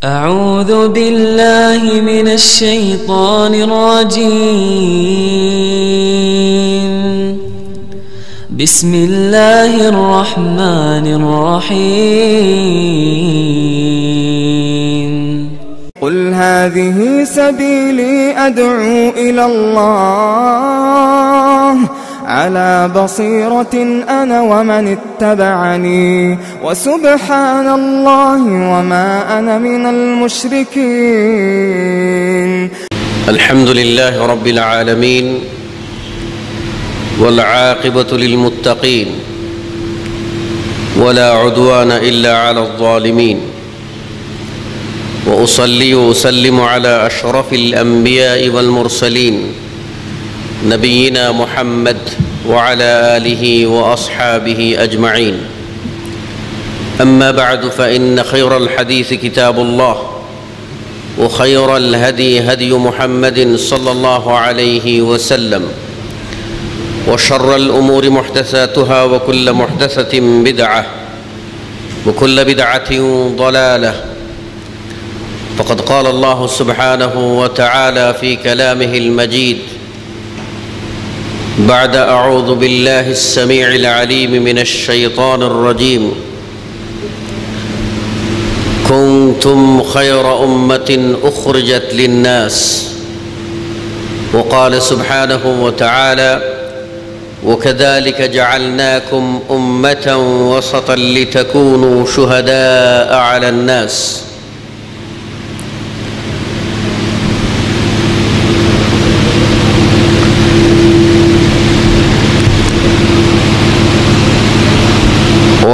أعوذ بالله من الشيطان الرجيم. بسم الله الرحمن الرحيم. قل هذه سبيلي أدعو إلى الله على بصيرة أنا ومن اتبعني وسبحان الله وما أنا من المشركين. الحمد لله رب العالمين والعاقبة للمتقين ولا عدوان إلا على الظالمين، وأصلي وأسلم على أشرف الأنبياء والمرسلين نبينا محمد وعلى آله وأصحابه أجمعين. أما بعد، فإن خير الحديث كتاب الله، وخير الهدي هدي محمد صلى الله عليه وسلم، وشر الأمور محدثاتها، وكل محدثة بدعة، وكل بدعة ضلالة. فقد قال الله سبحانه وتعالى في كلامه المجيد بعد أعوذ بالله السميع العليم من الشيطان الرجيم: كنتم خير أمة أخرجت للناس. وقال سبحانه وتعالى: وكذلك جعلناكم أمة وسطا لتكونوا شهداء على الناس.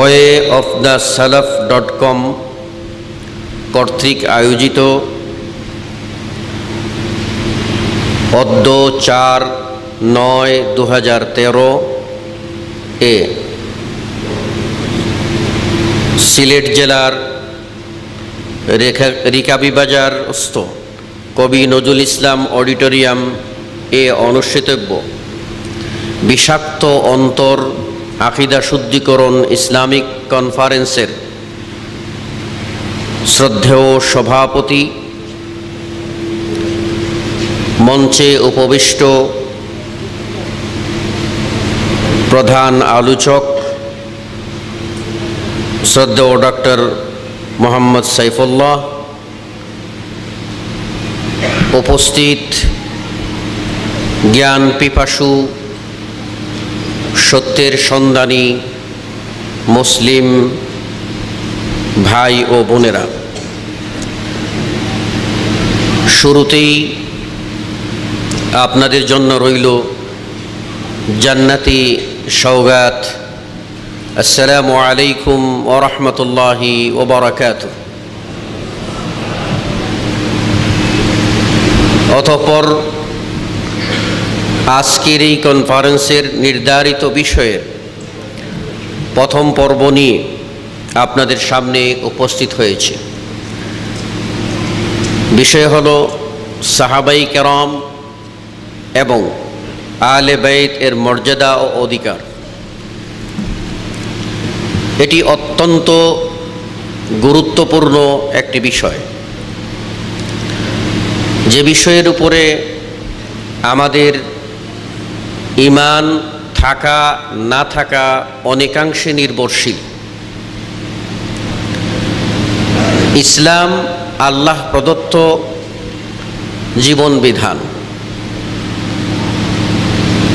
wayofthesalaf.com কর্তৃক আয়োজিত অদ্য 4/9/2013 এ সিলেট জেলার রিকাবিবাজারস্থ কবি নজরুল ইসলাম অডিটোরিয়াম এ অনুষ্ঠিতব্য বিষাক্ত অন্তর আকিদা শুদ্ধিকরণ ইসলামিক কনফারেন্সের শ্রদ্ধেয় সভাপতি, মঞ্চে উপবিষ্ট প্রধান আলোচক শ্রদ্ধেয় ডক্টর মোহাম্মদ সাইফুল্লাহ, উপস্থিত জ্ঞান পিপাসু সত্যের সন্ধানী মুসলিম ভাই ও বোনেরা, শুরুতেই আপনাদের জন্য রইল জান্নাতি সওগাত। আসসালামু আলাইকুম ওয়া রাহমাতুল্লাহি ওয়া বারাকাতুহু। অতঃপর আজকের এই কনফারেন্সের নির্ধারিত বিষয়ের প্রথম পর্ব নিয়ে আপনাদের সামনে উপস্থিত হয়েছে। বিষয় হল সাহাবাই কেরাম এবং আহলে বাইত এর মর্যাদা ও অধিকার। এটি অত্যন্ত গুরুত্বপূর্ণ একটি বিষয়, যে বিষয়ের উপরে আমাদের ঈমান থাকা না থাকা অনেকাংশে নির্ভরশীল। ইসলাম আল্লাহ প্রদত্ত জীবন বিধান।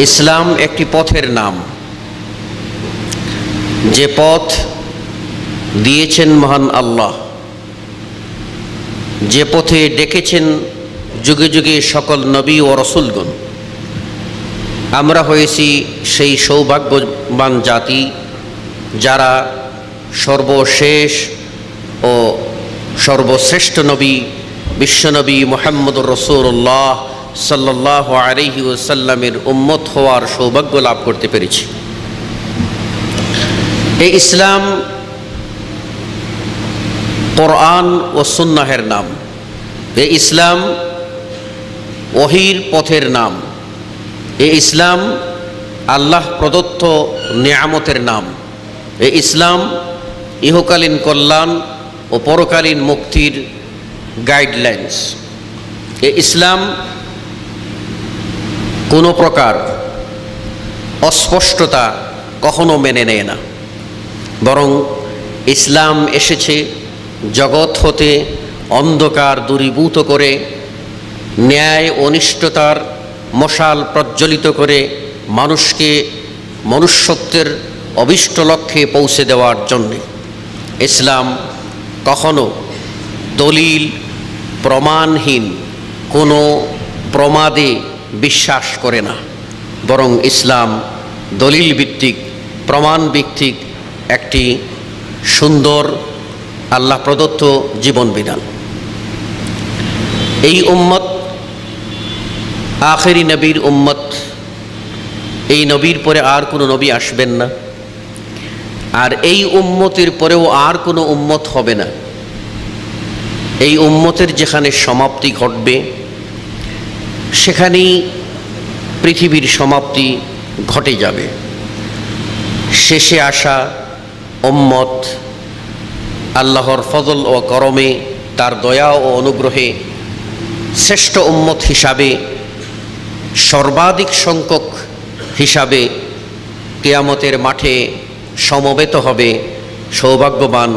ইসলাম একটি পথের নাম, যে পথ দিয়েছেন মহান আল্লাহ, যে পথে ডেকেছেন যুগে যুগে সকল নবী ও রসুলগণ। আমরা হয়েছি সেই সৌভাগ্যবান জাতি যারা সর্বশেষ ও সর্বশ্রেষ্ঠ নবী বিশ্বনবী মুহাম্মদুর রাসূলুল্লাহ সাল্লাল্লাহু আলাইহি ওয়াসাল্লামের উম্মত হওয়ার সৌভাগ্য লাভ করতে পেরেছি। এই ইসলাম কোরআন ও সুন্নাহের নাম। এই ইসলাম ওহীর পথের নাম। এই ইসলাম আল্লাহ প্রদত্ত নিয়ামতের নাম। এই ইসলাম ইহকালীন কল্যাণ ও পরকালীন মুক্তির গাইডলাইন্স। ইসলাম কোনো প্রকার অস্পষ্টতা কখনো মেনে নেয় না, বরং ইসলাম এসেছে জগৎ হতে অন্ধকার দূরীভূত করে, ন্যায় অনিষ্টতার মশাল প্রজ্বলিত করে মানুষকে মনুষ্যত্বের অভিষ্ট লক্ষ্যে পৌঁছে দেওয়ার জন্যে। ইসলাম কখনো দলিল প্রমাণহীন কোনো প্রমাদে বিশ্বাস করে না, বরং ইসলাম দলিল ভিত্তিক প্রমাণ ভিত্তিক একটি সুন্দর আল্লাহ প্রদত্ত জীবন বিধান। এই উম্মত আখেরি নবীর উম্মত, এই নবীর পরে আর কোনো নবী আসবেন না, আর এই উম্মতের পরেও আর কোনো উম্মত হবে না। এই উম্মতের যেখানে সমাপ্তি ঘটবে সেখানেই পৃথিবীর সমাপ্তি ঘটে যাবে। শেষে আসা উম্মত আল্লাহর ফজল ও করমে, তার দয়া ও অনুগ্রহে শ্রেষ্ঠ উম্মত হিসাবে, সর্বাধিক সংখ্যক হিসাবে কিয়ামতের মাঠে সমবেত হবে সৌভাগ্যবান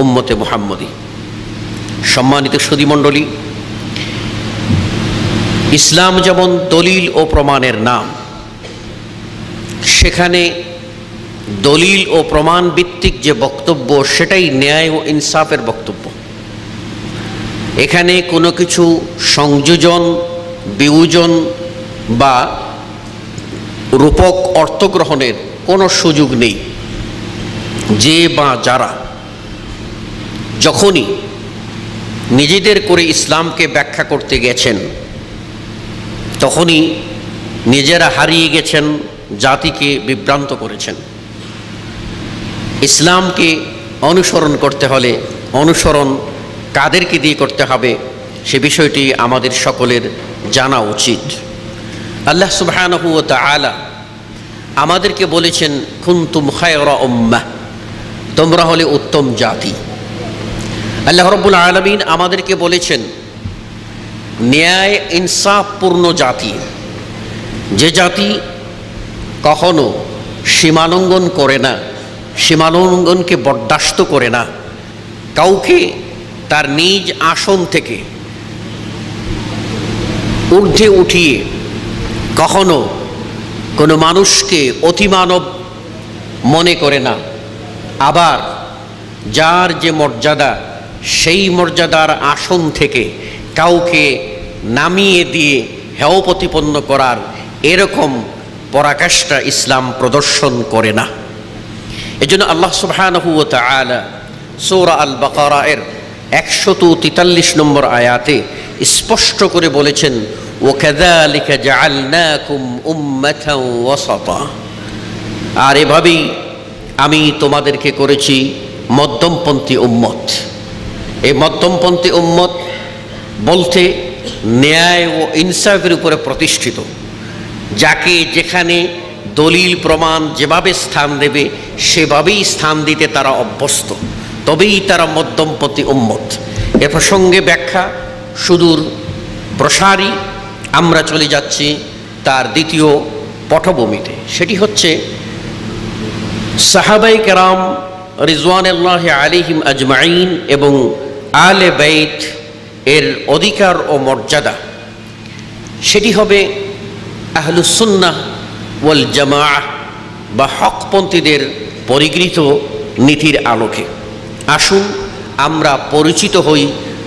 উম্মতে মুহাম্মদী। সম্মানিত সুধীমণ্ডলী, ইসলাম যেমন দলিল ও প্রমাণের নাম, সেখানে দলিল ও প্রমাণ ভিত্তিক যে বক্তব্য সেটাই ন্যায় ও ইনসাফের বক্তব্য। এখানে কোনো কিছু সংযোজন, বিয়োজন বা রূপক অর্থগ্রহণের কোনো সুযোগ নেই। যে বা যারা যখনই নিজেদের করে ইসলামকে ব্যাখ্যা করতে গেছেন, তখনই নিজেরা হারিয়ে গেছেন, জাতিকে বিভ্রান্ত করেছেন। ইসলামকে অনুসরণ করতে হলে অনুসরণ কাদেরকে দিয়ে করতে হবে সে বিষয়টি আমাদের সকলের জানা উচিত। আল্লাহ সুবহানাহু ওয়া তাআলা আমাদেরকে বলেছেন, কুনতুম খায়রা উম্মাহ, তোমরা হলে উত্তম জাতি। আল্লাহ রাব্বুল আলামিন আমাদেরকে বলেছেন, ন্যায় ইনসাফপূর্ণ জাতি, যে জাতি কখনো সীমালঙ্ঘন করে না, সীমালঙ্ঘনকে বরদাস্ত করে না, কাউকে তার নিজ আসন থেকে ঊর্ধ্বে উঠিয়ে কখনো কোনো মানুষকে অতিমানব মনে করে না, আবার যার যে মর্যাদা সেই মর্যাদার আসন থেকে কাউকে নামিয়ে দিয়ে হেয় প্রতিপন্ন করার এরকম পরাকাষ্ঠা ইসলাম প্রদর্শন করে না। এজন্য আল্লাহ সুবহানাহু ওয়া তাআলা সূরা আল বাকারা এর 143 নম্বর আয়াতে স্পষ্ট করে বলেছেন, ওয়াকাযালিকা জাআলনাকুম উম্মাতান ওয়াসাতা, আর এভাবেই আমি তোমাদেরকে করেছি মধ্যমপন্থী উম্মত। এই মধ্যমপন্থী উম্মত বলতে ন্যায় ও ইনসাফের উপরে প্রতিষ্ঠিত, যাকে যেখানে দলিল প্রমাণ যেভাবে স্থান দেবে সেভাবেই স্থান দিতে তারা অভ্যস্ত, তবেই তারা মধ্যমপন্থী উম্মত। এ প্রসঙ্গে ব্যাখ্যা সুদূর প্রসারী। আমরা চলে যাচ্ছি তার দ্বিতীয় পটভূমিতে, সেটি হচ্ছে সাহাবায়ে কেরাম রিজওয়ানুল্লাহি আলাইহিম আজমাইন এবং আলে বাইত এর অধিকার ও মর্যাদা। সেটি হবে আহলুস সুন্নাহ ওয়াল জামাআহ বা হকপন্থীদের পরিগৃহীত নীতির আলোকে। আসুন আমরা পরিচিত হই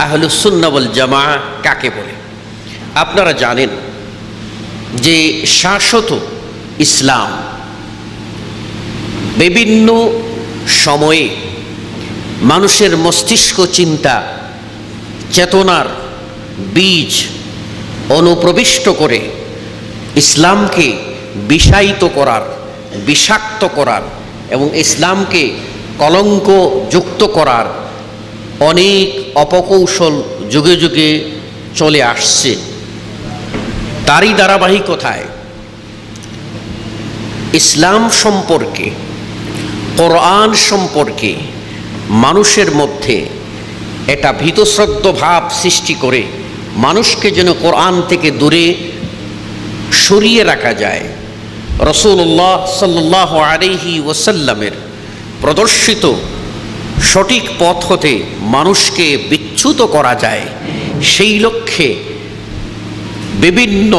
আহলুস সুন্নাহ ওয়াল জামাআহ কাকে বলে। আপনারা জানেন যে শাশ্বত ইসলাম বিভিন্ন সময়ে মানুষের মস্তিষ্ক, চিন্তা, চেতনার বীজ অনুপ্রবিষ্ট করে ইসলামকে বিষায়িত করার, বিষাক্ত করার এবং ইসলামকে কলঙ্ক যুক্ত করার অনেক অপকৌশল যুগে যুগে চলে আসছে। তারই ধারাবাহিকতায় ইসলাম সম্পর্কে, কোরআন সম্পর্কে মানুষের মধ্যে এটা ভীতশ্রদ্ধ ভাব সৃষ্টি করে মানুষকে যেন কোরআন থেকে দূরে সরিয়ে রাখা যায়। রাসূলুল্লাহ সাল্লাল্লাহু আলাইহি ওয়াসাল্লামের প্রদর্শিত সঠিক পথ হতে মানুষকে বিচ্যুত করা যায়, সেই লক্ষ্যে বিভিন্ন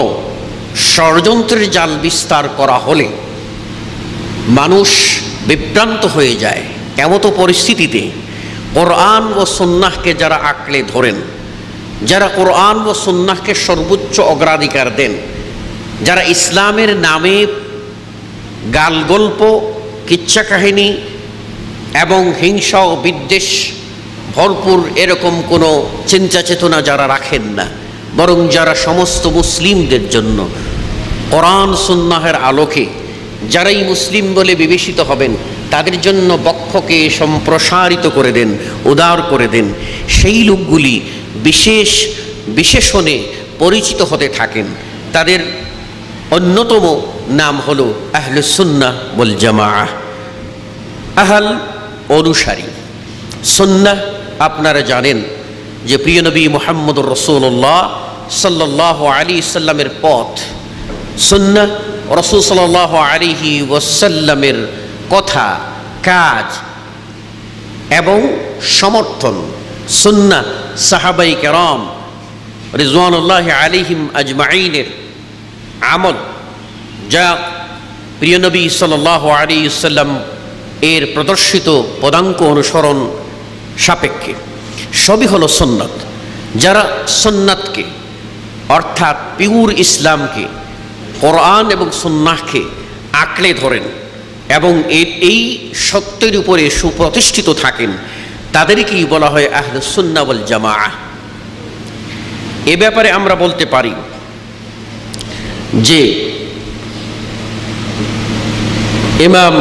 ষড়যন্ত্রের জাল বিস্তার করা হলে মানুষ বিভ্রান্ত হয়ে যায়। এমতো পরিস্থিতিতে কোরআন ও সুন্নাহকে যারা আঁকড়ে ধরেন, যারা কোরআন ও সুন্নাহকে সর্বোচ্চ অগ্রাধিকার দেন, যারা ইসলামের নামে গালগল্প, কিচ্ছা কাহিনী এবং হিংসা ও বিদ্বেষ ভরপুর এরকম কোনো চিন্তা চেতনা যারা রাখেন না, বরং যারা সমস্ত মুসলিমদের জন্য কোরআন সুন্নাহের আলোকে যারাই মুসলিম বলে বিবেচিত হবেন তাদের জন্য বক্ষকে সম্প্রসারিত করে দেন, উদার করে দেন, সেই লোকগুলি বিশেষ বিশেষণে পরিচিত হতে থাকেন। তাদের অন্যতম নাম হলো আহলুস সুন্নাহ ওয়াল জামাআহ। আহল অনুসারী, সুন্নাহ আপনারা জানেন যে প্রিয় নবী মুহাম্মদুর রাসূলুল্লাহ সাল্লাল্লাহু আলাইহি সাল্লামের পথ, সুন্নাহ রাসূল সাল্লাল্লাহু আলাইহি ওয়াসাল্লামের কথা, কাজ এবং সমর্থন, সুন্নাহ সাহাবায়ে কেরাম রিজওয়ানুল্লাহি আলাইহিম আজমাইনের আমল, যা প্রিয় নবী সাল্লাল্লাহু আলাইহি ওয়াসাল্লাম এর প্রদর্শিত পদাঙ্ক অনুসরণ সাপেক্ষে সবই হলো সুন্নাত। যারা সুন্নাতকে অর্থাৎ পিওর ইসলামকে, কোরআন এবং সুন্নাহকে আঁকড়ে ধরেন এবং এই সত্যের উপরে সুপ্রতিষ্ঠিত থাকেন, তাদেরকেই বলা হয় আহলুস সুন্নাহ ওয়াল জামাআহ। এ ব্যাপারে আমরা বলতে পারি যে ইমাম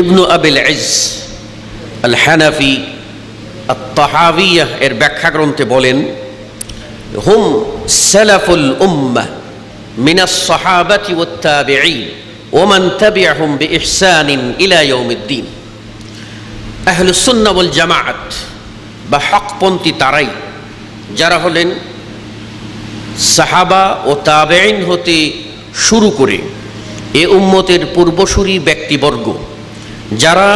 ইবনু আবিল ইজ আল হানাফি আত-তাহাবিয়াহ এর ব্যাখ্যা গ্রন্থে বলেন, হুম সালাফুল উম্মাহ মিনাস সাহাবাতি ওয়াত তাবিঈন ওয়া মান তাবিআহুম বিইহসানিন ইলা ইয়াউমিদ্দিন। আহলুস সুন্নাহ ওয়াল জামাআত বা হকপন্থী তারাই যারা হলেন সাহাবা ও তাবেঈন হতে শুরু করে এ উম্মতের পূর্বসূরি ব্যক্তিবর্গ, যারা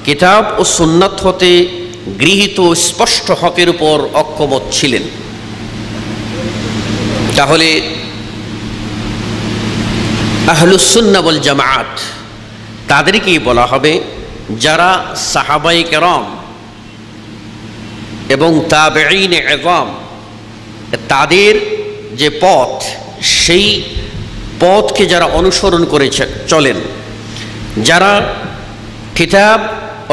কিতাব ও সুন্নাত হতে গৃহীত স্পষ্ট হকের উপর অক্ষমত ছিলেন। তাহলে আহলুস সুন্নাহ ওয়াল জামাআত তাদেরকেই বলা হবে যারা সাহাবায়ে কেরাম এবং তাবেঈনে আযম তাদের যে পথ, সেই পথকে যারা অনুসরণ করে চলেন, যারা কিতাব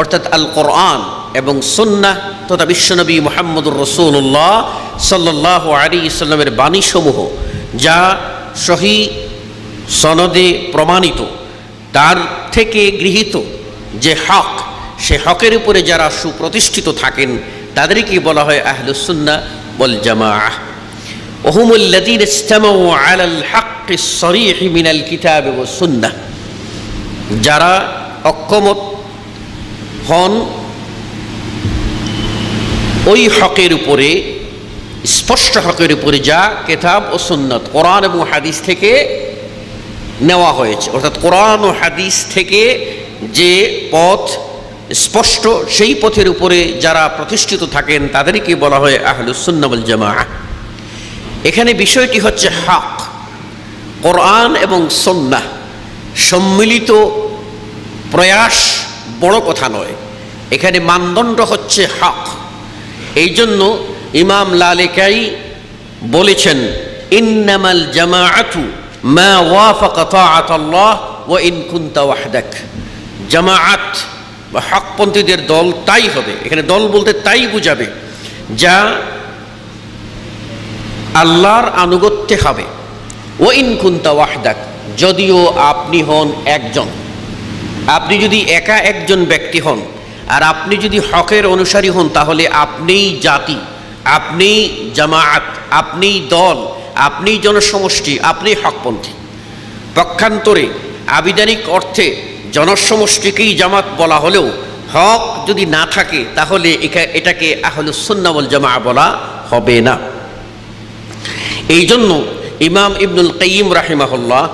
অর্থাৎ আল কোরআন এবং সুন্নাহ তথা বিশ্বনবী মুহাম্মদুর রাসূলুল্লাহ সাল্লাল্লাহু আলাইহি সাল্লামের বাণীসমূহ যা সহি সনদে প্রমাণিত, তার থেকে গৃহীত যে হক, সে হকের উপরে যারা সুপ্রতিষ্ঠিত থাকেন তাদেরকে বলা হয় আহলুস সুন্নাহ ওয়াল জামাআহ। ওহুমুল্লাযীনা ইসতামাউ আলাল হাক্কিস সরীহ মিনাল কিতাব ওয়াস সুন্নাহ, যারা অক্ষমত হন ওই হকের উপরে, স্পষ্ট হকের উপরে যা কিতাব ও সুন্নাত কোরআন এবং হাদিস থেকে নেওয়া হয়েছে, অর্থাৎ কোরআন ও হাদিস থেকে যে পথ স্পষ্ট, সেই পথের উপরে যারা প্রতিষ্ঠিত থাকেন তাদেরকে বলা হয় আহলুস সুন্নাহ ওয়াল জামাআহ। এখানে বিষয়টি হচ্ছে হক। কোরআন এবং সুন্নাহ সম্মিলিত প্রয়াস বড় কথা নয়, এখানে মানদণ্ড হচ্ছে হক। এই জন্য ইমাম লালিকাই বলেছেন, ইন্নামাল জামাআতু মা ওয়াফাকা তাআতাল্লাহ ওয়া ইন কুনতা ওয়াহদাক। জামাআত বা হকপন্থীদের দল তাই হবে, এখানে দল বলতে তাই বুঝাবে যা আল্লাহর আনুগত্যে হবে। ওয়া ইন কুনতা ওয়াহদাক, যদিও আপনি হন একজন। আপনি যদি একা একজন ব্যক্তি হন আর আপনি যদি হকের অনুসারী হন, তাহলে আপনিই জাতি, আপনিই জামাআত, আপনিই দল, আপনিই জনসমষ্টি, আপনিই হকপন্থী। পক্ষান্তরে আবিধানিক অর্থে জনসমষ্টিকেই জামাত বলা হলেও হক যদি না থাকে তাহলে এটাকে আহলুস সুন্নাহ ওয়াল জামাআহ বলা হবে না। এই জন্য ইমাম ইবনুল কাইয়িম রাহিমাহুল্লাহ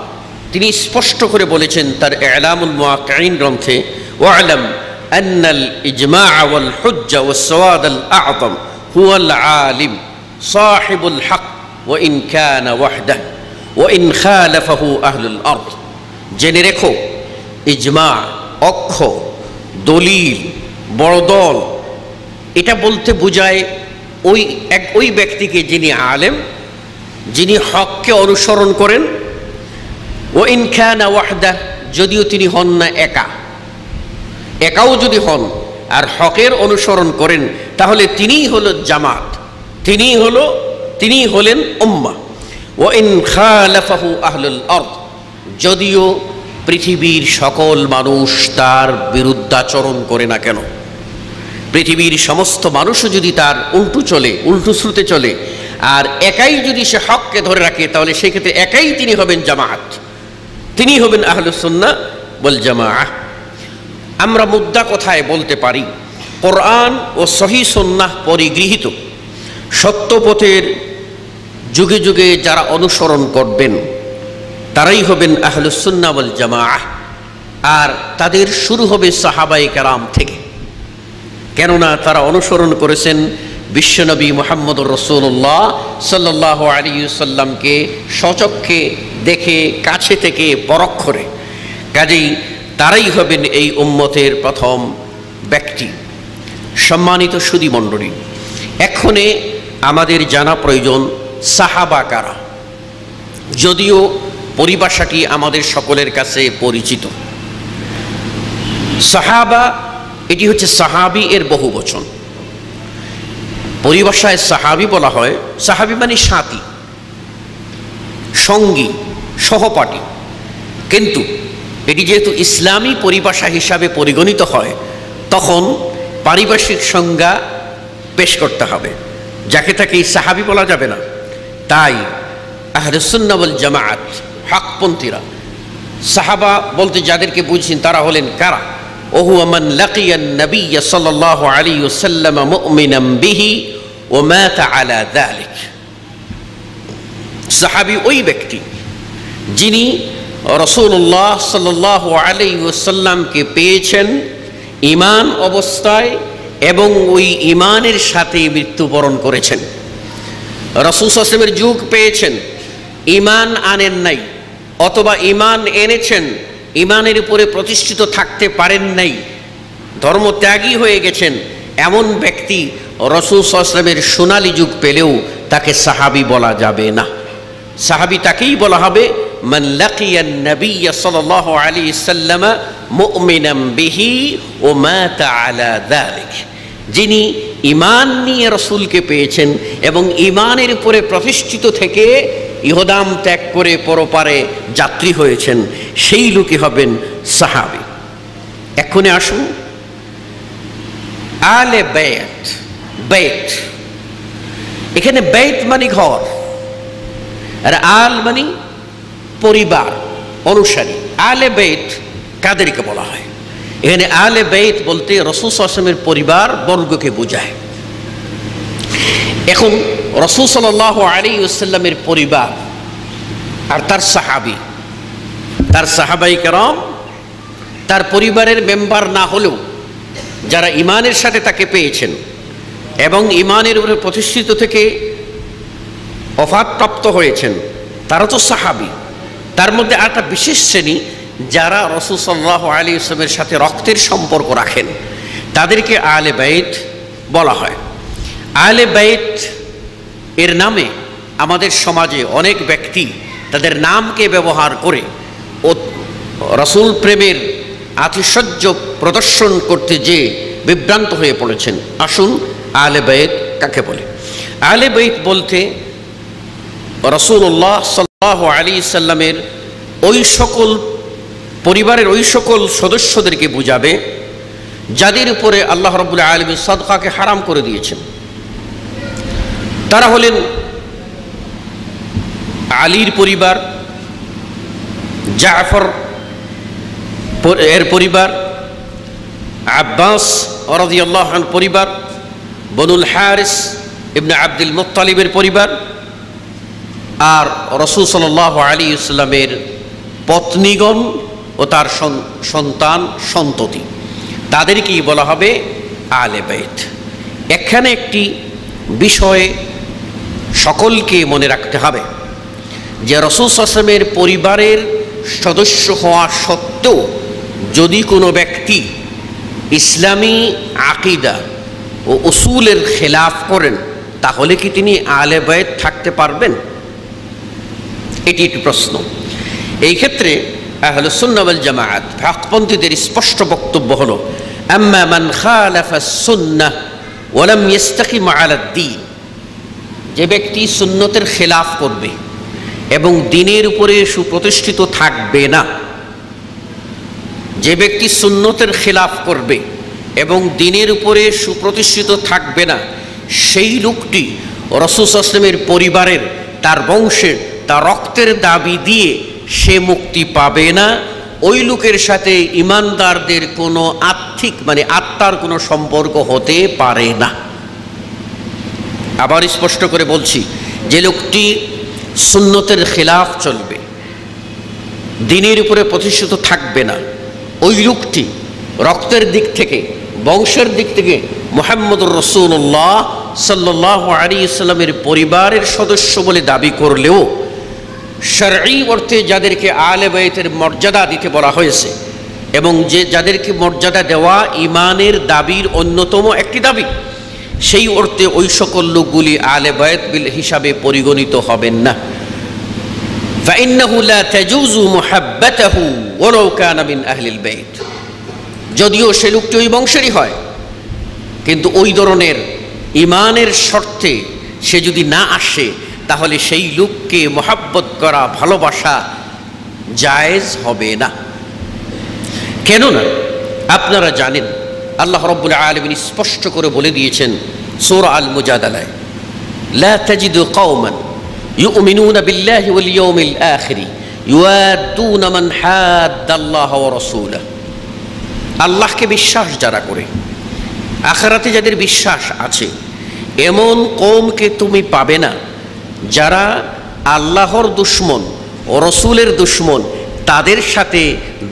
তিনি স্পষ্ট করে বলেছেন তার ইলামুল মুওয়াক্কিঈন গ্রন্থে, ওয়া'লাম আন্নাল ইজমা' ওয়াল হুজ্জা ওয়াস সাওয়াদ আল আ'যাম হুয়াল আলিম সাহিবুল হক ওয়া ইন কানা ওয়াহদাহু ওয়া ইন খালাফাহু আহলুল আরদ। জেনে রেখো, ইজমা, অক্ষ, দলিল, বড় দল, এটা বলতে বোঝায় ওই ব্যক্তিকে যিনি আলেম, যিনি হককে অনুসরণ করেন, ও ইন কানা ওয়াহদা, যদিও তিনি হন না একাও যদি হন আর হকের অনুসরণ করেন তাহলে তিনিই হলো জামাত, তিনি হলেন উম্মাহ। ও ইন খালাফাহু আহলুল আরদ, যদিও পৃথিবীর সকল মানুষ তার বিরুদ্ধাচরণ করে না কেন, পৃথিবীর সমস্ত মানুষও যদি তার উল্টো শ্রুতে চলে আর একাই যদি সে হককে ধরে রাখে তাহলে সেক্ষেত্রে একাই তিনি হবেন জামাত, তিনি হবেন আহলুস সুন্নাহ ওয়াল জামাআহ। আমরা মুদ্রা কথায় বলতে পারি, কোরআন ও সহিহ সুন্নাহ পরিগৃহীত সত্যপথের যুগে যুগে যারা অনুসরণ করবেন তারাই হবেন আহলুস সুন্নাহ ওয়াল জামাআহ। আর তাদের শুরু হবে সাহাবায়ে কেরাম থেকে, কেননা তারা অনুসরণ করেছেন বিশ্বনবী মুহাম্মদুর রাসূলুল্লাহ সাল্লাল্লাহু আলাইহি ওয়াসাল্লামকে স্বচক্ষে দেখে, কাছে থেকে পরোক্ষরে। কাজেই তারাই হবেন এই উম্মতের প্রথম ব্যক্তি। সম্মানিত সুধী মণ্ডলী, এক্ষণে আমাদের জানা প্রয়োজন সাহাবা কারা। যদিও পরিভাষাটি আমাদের সকলের কাছে পরিচিত। সাহাবা এটি হচ্ছে সাহাবি এর বহু বচন। পরিভাষায় সাহাবি বলা হয়, সাহাবি মানে সাথী, সঙ্গী, সহপাঠী। কিন্তু এটি যেহেতু ইসলামী পরিভাষা হিসাবে পরিগণিত হয় তখন পারিভাষিক সংজ্ঞা পেশ করতে হবে, যাকে তাকে সাহাবি বলা যাবে না। তাই আহলুস সুন্নাহ ওয়াল জামাআত, হকপন্থীরা, সাহাবা বলতে যাদেরকে বুঝছেন তারা হলেন কারা? ওহুয়া মান লাকিয়ান নবিয়্য সাল্লাল্লাহু আলাইহি ওয়াসাল্লাম মুমিনান বিহি ওয়া মাতা আলা যালিক। সাহাবী ওই ব্যক্তি যিনি রাসূলুল্লাহ সাল্লাল্লাহু আলাইহি ওয়াসাল্লামকে পেয়েছেন ঈমান অবস্থায় এবং ওই ঈমানের সাথে মৃত্যুবরণ করেছেন। রাসূল সাল্লাল্লাহু আলাইহি ওয়াসাল্লামের যুগ পেয়েছেন, ঈমান আনেন নাই, অথবা ঈমান এনেছেন, ঈমানের উপরে প্রতিষ্ঠিত থাকতে পারেন নাই, ধর্মত্যাগী হয়ে গেছেন, এমন ব্যক্তি রাসূল সাল্লাল্লাহু আলাইহি ওয়াসাল্লামের সোনালী যুগ পেলেও তাকে সাহাবী বলা যাবে না। সাহাবী তাকেই বলা হবে মান লাকিয়ান নবিয়্য সাল্লাল্লাহু আলাইহি ওয়াসাল্লাম মুমিনান বিহি ওয়া মাতা আলা যালিক, যিনি ঈমান নিয়ে রাসূলকে পেয়েছেন এবং ঈমানের উপরে প্রতিষ্ঠিত থেকে ইহদাম ত্যাগ করে পরপারে যাত্রী হয়েছেন, সেই লোকই হবেন সাহাবী। এক্ষণে আসুন আলে বাইত। বাইত, এখানে বাইত মানে ঘর, আর আল মানে পরিবার, অনুসারী। আলে বাইত কাদেরকে বলা হয়? এখানে আলে বাইত বলতে রাসূল সাল্লাল্লাহু আলাইহি ওয়াসাল্লামের পরিবার বর্গকে বোঝায়। এখন রাসূল সাল্লাল্লাহু আলাইহি ওয়াসাল্লামের পরিবার আর তার সাহাবী, তার সাহাবায়ে কেরাম, তার পরিবারের মেম্বার না হলেও যারা ঈমানের সাথে তাকে পেয়েছেন এবং ঈমানের উপরে প্রতিষ্ঠিত থেকে ওফাতপ্রাপ্ত হয়েছেন, তারা তো সাহাবী। তার মধ্যে আরেকটা বিশেষ শ্রেণী যারা রাসূল সাল্লাল্লাহু আলাইহি ওয়াসাল্লামের সাথে রক্তের সম্পর্ক রাখেন, তাদেরকে আলে বাইত বলা হয়। আলে বাইত এর নামে আমাদের সমাজে অনেক ব্যক্তি তাদের নামকে ব্যবহার করে ও রাসূল প্রেমের আতিশয্য প্রদর্শন করতে যে বিভ্রান্ত হয়ে পড়েছেন। আসুন আলে বাইত কাকে বলে? আলে বাইত বলতে রাসূলুল্লাহ সাল্লাল্লাহু আলাইহি সাল্লামের ওই সকল পরিবারের ওই সকল সদস্যদেরকে বুঝাবে যাদের উপরে আল্লাহ রাব্বুল আলামিন সাদকাকে হারাম করে দিয়েছেন। তারা হলেন আলীর পরিবার, জাফর এর পরিবার, আব্বাস রাদিয়াল্লাহু আনহু পরিবার, বনুল হারিস ইবনে আব্দুল মুত্তালিবের পরিবার, আর রাসূল সাল্লাল্লাহু আলাইহি ওয়াসাল্লামের পত্নীগণ ও তার সন্তান সন্ততি, তাদেরকেই বলা হবে আহলে বাইত। এখানে একটি বিষয়ে সকলকে মনে রাখতে হবে যে রাসূল সাল্লাল্লাহু আলাইহি ওয়াসাল্লামের পরিবারের সদস্য হওয়া সত্ত্বেও যদি কোনো ব্যক্তি ইসলামী আকীদা ও উসুলের খেলাফ করেন, তাহলে কি তিনি আহলে বাইত থাকতে পারবেন? এটি একটি প্রশ্ন। এই ক্ষেত্রে আহলুস সুন্নাহ ওয়াল জামাআত হকপন্থীদের স্পষ্ট বক্তব্য হলো, আম্মা মান খালাফা সুন্নাহ ওয়া লাম ইস্তাকিম আলা দ্বীন, যে ব্যক্তি সুন্নতের খেলাফ করবে এবং দ্বীনের উপরে সুপ্রতিষ্ঠিত থাকবে না, যে ব্যক্তি সুন্নতের খেলাফ করবে এবং দ্বীনের উপরে সুপ্রতিষ্ঠিত থাকবে না, সেই লোকটি রাসূল সাল্লাল্লাহু আলাইহি ওয়াসাল্লামের পরিবারের, তার বংশের, তার রক্তের দাবি দিয়ে সে মুক্তি পাবে না। ওই লোকের সাথে ইমানদারদের কোনো আত্মিক মানে আত্মার কোনো সম্পর্ক হতে পারে না। আবার স্পষ্ট করে বলছি, যে লোকটি সুন্নতের খেলাফ চলবে, দ্বীনের উপরে প্রতিষ্ঠিত থাকবে না, ওই লোকটি রক্তের দিক থেকে, বংশের দিক থেকে মুহাম্মদুর রাসূলুল্লাহ সাল্লাল্লাহু আলাইহি ওয়াসাল্লামের পরিবারের সদস্য বলে দাবি করলেও শরঈ অর্থে যাদেরকে আহলে বাইতের মর্যাদা দিতে বলা হয়েছে এবং যাদেরকে মর্যাদা দেওয়া ঈমানের দাবির অন্যতম একটি দাবি, সেই অর্থে ওই সকল লোকগুলি আহলে বাইত হিসাবে পরিগণিত হবেন না। فإنه لا تجوز محبته ولو كان من أهل البيت, যদিও সে লোকটি ওই বংশেরই হয়, কিন্তু ওই ধরনের ঈমানের শর্তে সে যদি না আসে, তাহলে সেই লোককে মহাব্বত করা, ভালোবাসা জায়েজ হবে না। কেননা আপনারা জানেন আল্লাহ রাব্বুল আলামিন স্পষ্ট করে বলে দিয়েছেন সূরা আল মুজাদালায়, লা তাজিদু কওমান ইউমিনুনা বিল্লাহি ওয়াল ইয়াউমিল আখির ইউআদ্দুনা মান হাদ্দাল্লাহ ওয়া রাসূলাহু, আল্লাহকে বিশ্বাস যারা করে, আখিরাতে যাদের বিশ্বাস আছে, এমন কওমকে তুমি পাবে না যারা আল্লাহর দুশমন ও রসুলের দুশমন তাদের সাথে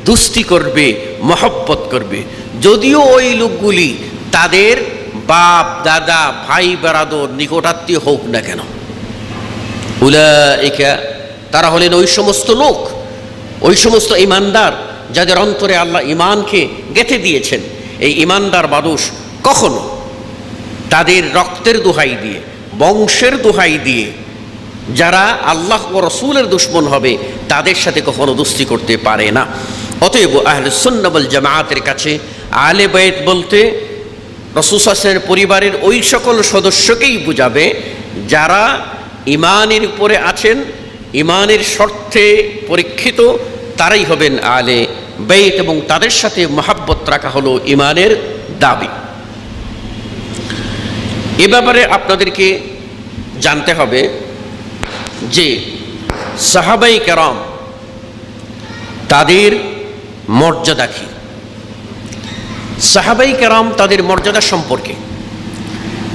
দুস্তি করবে, মহব্বত করবে, যদিও ওই লোকগুলি তাদের বাপ, দাদা, ভাই, বেরাদর, নিকটাত্মীয় হোক না কেন। উলাইকা, তারা হলেন ওই সমস্ত লোক, ওই সমস্ত ঈমানদার যাদের অন্তরে আল্লাহ ঈমানকে গেঁথে দিয়েছেন। এই ঈমানদার মানুষ কখনো তাদের রক্তের দোহাই দিয়ে, বংশের দোহাই দিয়ে যারা আল্লাহ ও রসুলের দুশমন হবে, তাদের সাথে কখনো দুস্তি করতে পারে না। অতএব আহলুস সুন্নাহ ওয়াল জামাআতের কাছে আহলে বাইত বলতে রাসূল সাল্লাল্লাহু আলাইহি ওয়াসাল্লামের পরিবারের ওই সকল সদস্যকেই বোঝাবে যারা ঈমানের উপরে আছেন, ঈমানের শর্তে পরীক্ষিত, তারাই হবেন আহলে বাইত, এবং তাদের সাথে মহাব্বত রাখা হলো ঈমানের দাবি। এ ব্যাপারে আপনাদেরকে জানতে হবে যে সাহাবায়ে কেরাম তাদের মর্যাদা কি। সাহাবায়ে কেরাম তাদের মর্যাদা সম্পর্কে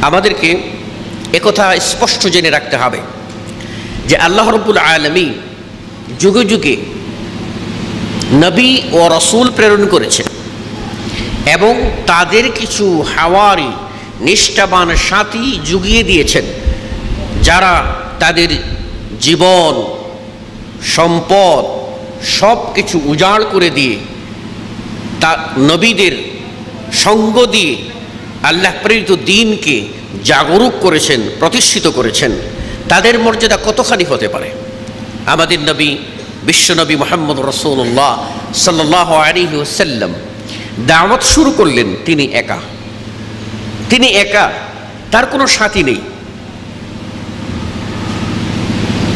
আমাদেরকে একথা স্পষ্ট জেনে রাখতে হবে যে আল্লাহ রাব্বুল আলামিন যুগে যুগে নবী ও রাসূল প্রেরণ করেছেন এবং তাদের কিছু হাওয়ারি, নিষ্ঠাবান সাথী জুগিয়ে দিয়েছেন, যারা তাদের জীবন, সম্পদ সব কিছু উজাড় করে দিয়ে তা নবীদের সঙ্গ দিয়ে আল্লাহ প্রেরিত দ্বীনকে জাগরুক করেছেন, প্রতিষ্ঠিত করেছেন। তাদের মর্যাদা কতখানি হতে পারে? আমাদের নবী, বিশ্বনবী মুহাম্মদ রাসূলুল্লাহ সাল্লাল্লাহু আলাইহি ওয়াসাল্লাম দাওয়াত শুরু করলেন তিনি একা। তিনি একা, তার কোনো সাথী নেই।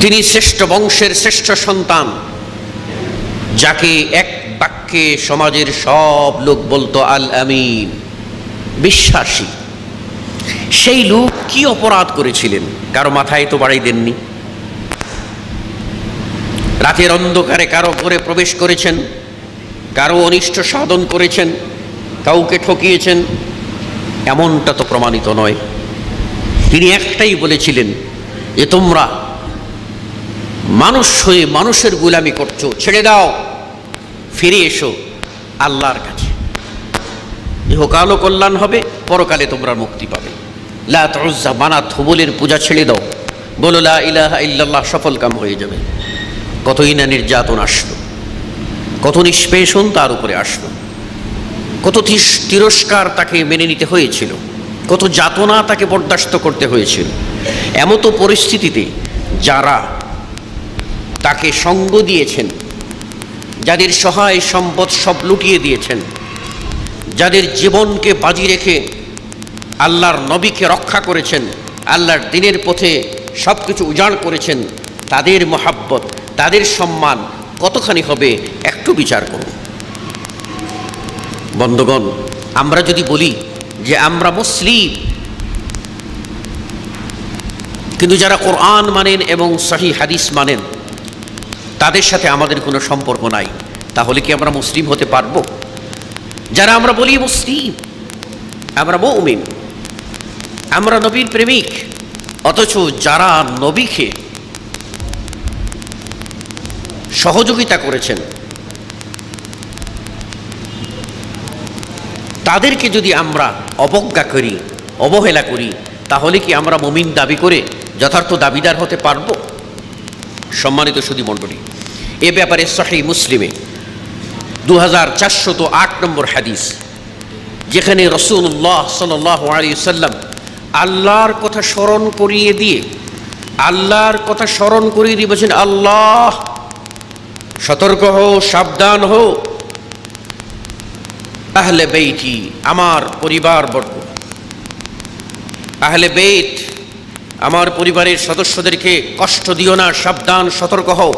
তিনি শ্রেষ্ঠ বংশের শ্রেষ্ঠ সন্তান, যাকে এক বাক্যে সমাজের সব লোক বলতো আল আমিন, বিশ্বাসী। সেই লোক কি অপরাধ করেছিলেন? কারো মাথায় তো বাড়াই দেননি। রাতের অন্ধকারে কারো ঘরে প্রবেশ করেছেন, কারো অনিষ্ট সাধন করেছেন, কাউকে ঠকিয়েছেন এমনটা তো প্রমাণিত নয়। তিনি একটাই বলেছিলেন যে তোমরা মানুষ হয়ে মানুষের গোলামি করছো, ছেড়ে দাও, ফিরে এসো আল্লাহর কাছে, ইহকালও কল্যাণ হবে, পরকালে তোমরা মুক্তি পাবে। লাত উজ্জা মানাত হুবলের পূজা ছেড়ে দাও, বলো লা ইলাহা ইল্লাল্লাহ, সফল কাম হয়ে যাবে। কতই না নির্যাতন আসলো, কত নিষ্পেষণ তার উপরে আসলো, কত তিরস্কার তাকে মেনে নিতে হয়েছিল, কত যাতনা তাকে বরদাস্ত করতে হয়েছিল। এমতো পরিস্থিতিতে যারা তাকে সঙ্গ দিয়েছেন, যাদের সহায় সম্পদ সব লুটিয়ে দিয়েছেন, যাদের জীবনকে বাজি রেখে আল্লাহর নবীকে রক্ষা করেছেন, আল্লাহর দ্বীনের পথে সব কিছু উজাড় করেছেন, তাদের মহাব্বত, তাদের সম্মান কতখানি হবে একটু বিচার করুন। বন্ধুগণ, আমরা যদি বলি যে আমরা মুসলিম, কিন্তু যারা কোরআন মানেন এবং সহিহ হাদিস মানেন তাদের সাথে আমাদের কোনো সম্পর্ক নাই, তাহলে কি আমরা মুসলিম হতে পারবো? যারা আমরা বলি মুসলিম, আমরা মুমিন, আমরা নবীর প্রেমিক, অথচ যারা নবীকে সহযোগিতা করেছেন তাদেরকে যদি আমরা অবজ্ঞা করি, অবহেলা করি, তাহলে কি আমরা মুমিন দাবি করে যথার্থ দাবিদার হতে পারবো? সম্মানিত সুধী মণ্ডলী, এ ব্যাপারে সহিহ মুসলিমে 2408 নম্বর হাদিস, যেখানে রাসূলুল্লাহ সাল্লাল্লাহু আলাইহি ওয়াসাল্লাম আল্লাহর কথা স্মরণ করিয়ে দিয়ে বলছেন, আল্লাহ সতর্ক হও, সাবধান হও, আহলে বেইতি, আমার পরিবারবর্গ, আহলে বেইত, আমার পরিবারের সদস্যদেরকে কষ্ট দিও না, সাবধান, সতর্ক হও।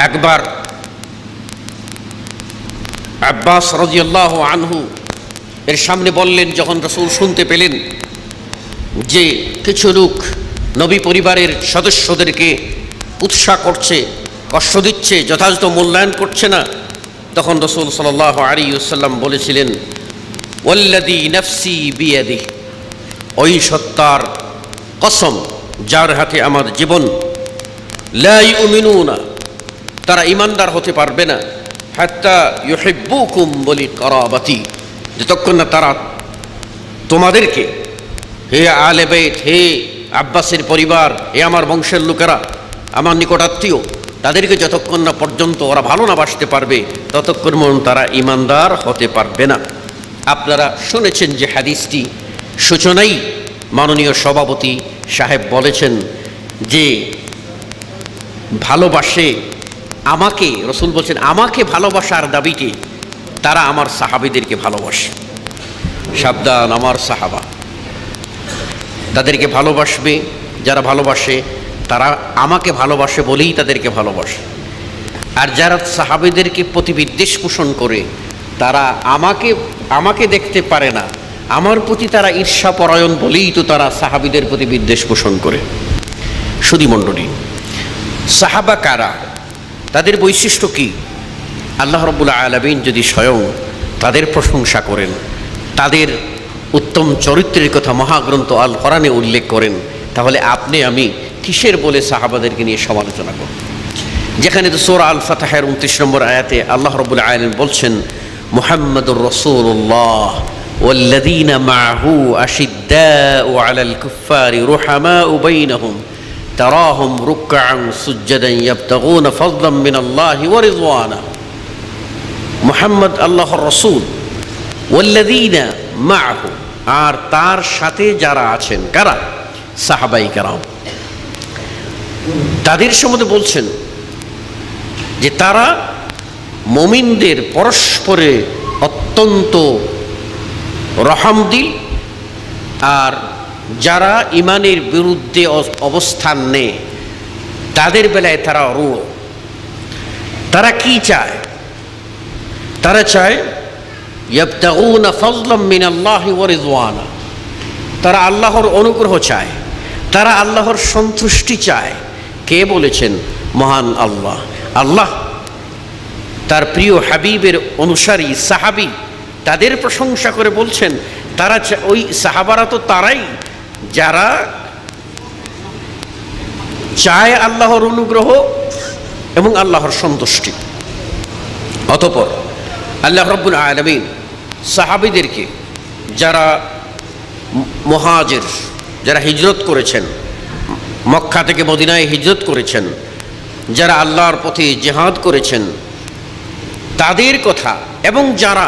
একবার আব্বাস রাদিয়াল্লাহু আনহু এর সামনে বললেন, যখন রাসূল শুনতে পেলেন যে কিছু লোক নবী পরিবারের সদস্যদেরকে উৎসাহ করছে, কষ্ট দিচ্ছে, যথাযথ মূল্যায়ন করছে না, তখন রাসূল সাল্লাল্লাহু আলাইহি ওয়াসাল্লাম বলেছিলেন, ওয়াল্লাযী নাফসি বিয়াদিহি, ওই সত্তার কসম যার হাতে আমার জীবন, লা ইউমিনুনা, তারা ইমানদার হতে পারবে না, হাত্তা ইউহিব্বুকুম লিকারাবাতি, যতক্ষণ না তারা তোমাদেরকে, হে আহলে বাইত, হে আব্বাসের পরিবার, হে আমার বংশের লোকেরা, আমার নিকটাত্মীয়, তাদেরকে যতক্ষণ না পর্যন্ত ওরা ভালো না বাসতে পারবে ততক্ষণ তারা ইমানদার হতে পারবে না। আপনারা শুনেছেন যে হাদিসটি সূচনাই মাননীয় সভাপতি সাহেব বলেছেন যে ভালোবাসে আমাকে, রসুল বলছেন আমাকে ভালোবাসার দাবিতে তারা আমার সাহাবীদেরকে ভালোবাসে। সাবধান, আমার সাহাবা তাদেরকে ভালোবাসবে, যারা ভালোবাসে তারা আমাকে ভালোবাসে বলেই তাদেরকে ভালোবাসে। আর যারা সাহাবীদেরকে প্রতি বিদ্বেষ পোষণ করে, তারা আমাকে দেখতে পারে না, আমার প্রতি তারা ঈর্ষাপরায়ণ বলেই তো তারা সাহাবীদের প্রতি বিদ্বেষ পোষণ করে। সুধী মণ্ডলী, সাহাবা কারা, তাদের বৈশিষ্ট্য কি? আল্লাহ রাব্বুল আলামিন যদি স্বয়ং তাদের প্রশংসা করেন, তাদের উত্তম চরিত্রের কথা মহাগ্রন্থ আল কোরআনে উল্লেখ করেন, তাহলে আপনি আমি কিসের বলে সাহাবাদেরকে নিয়ে সমালোচনা করব? যেখানে তো সূরা আল ফাতহের 29 নম্বর আয়াতে আল্লাহ রাব্বুল আলামিন বলছেন, মুহাম্মাদুর রাসূলুল্লাহ ওয়াল্লাযীনা মাআহু আশিদ্দাউ আলাল কুফফারি রুহামাউ বাইনহুম তারাহুম রুকআন সুজদান ইয়াবতাগুনা ফাদলান মিনাল্লাহি ওয়া রিদওয়ানা। মুহাম্মদ আল্লাহর রাসূল, ওয়াল্লাযীনা মাআহু, আর তার সাথে যারা আছেন, কারা? সাহাবায়ে কেরাম। তাদের সম্বন্ধে বলছেন যে তারা মুমিনদের পরস্পরে অত্যন্ত রহমদিল, আর যারা ইমানের বিরুদ্ধে অবস্থান নেয় তাদের বেলায় তারা রূঢ়। তারা কি চায়? তারা চায় ইয়াবতাগুনা ফাজলাম মিনাল্লাহি ওয়া রিদওয়ানা, তারা আল্লাহর অনুগ্রহ চায়, তারা আল্লাহর সন্তুষ্টি চায়। কে বলেছেন? মহান আল্লাহ। আল্লাহ তার প্রিয় হাবিবের অনুসারী সাহাবী তাদের প্রশংসা করে বলছেন তারা ওই সাহাবারা তো তারাই যারা চায় আল্লাহর অনুগ্রহ এবং আল্লাহর সন্তুষ্টি। অতঃপর আল্লাহ রাব্বুল আলামিন সাহাবীদেরকে যারা মুহাজির, যারা হিজরত করেছেন, মক্কা থেকে মদিনায় হিজরত করেছেন, যারা আল্লাহর পথে জিহাদ করেছেন তাদের কথা, এবং যারা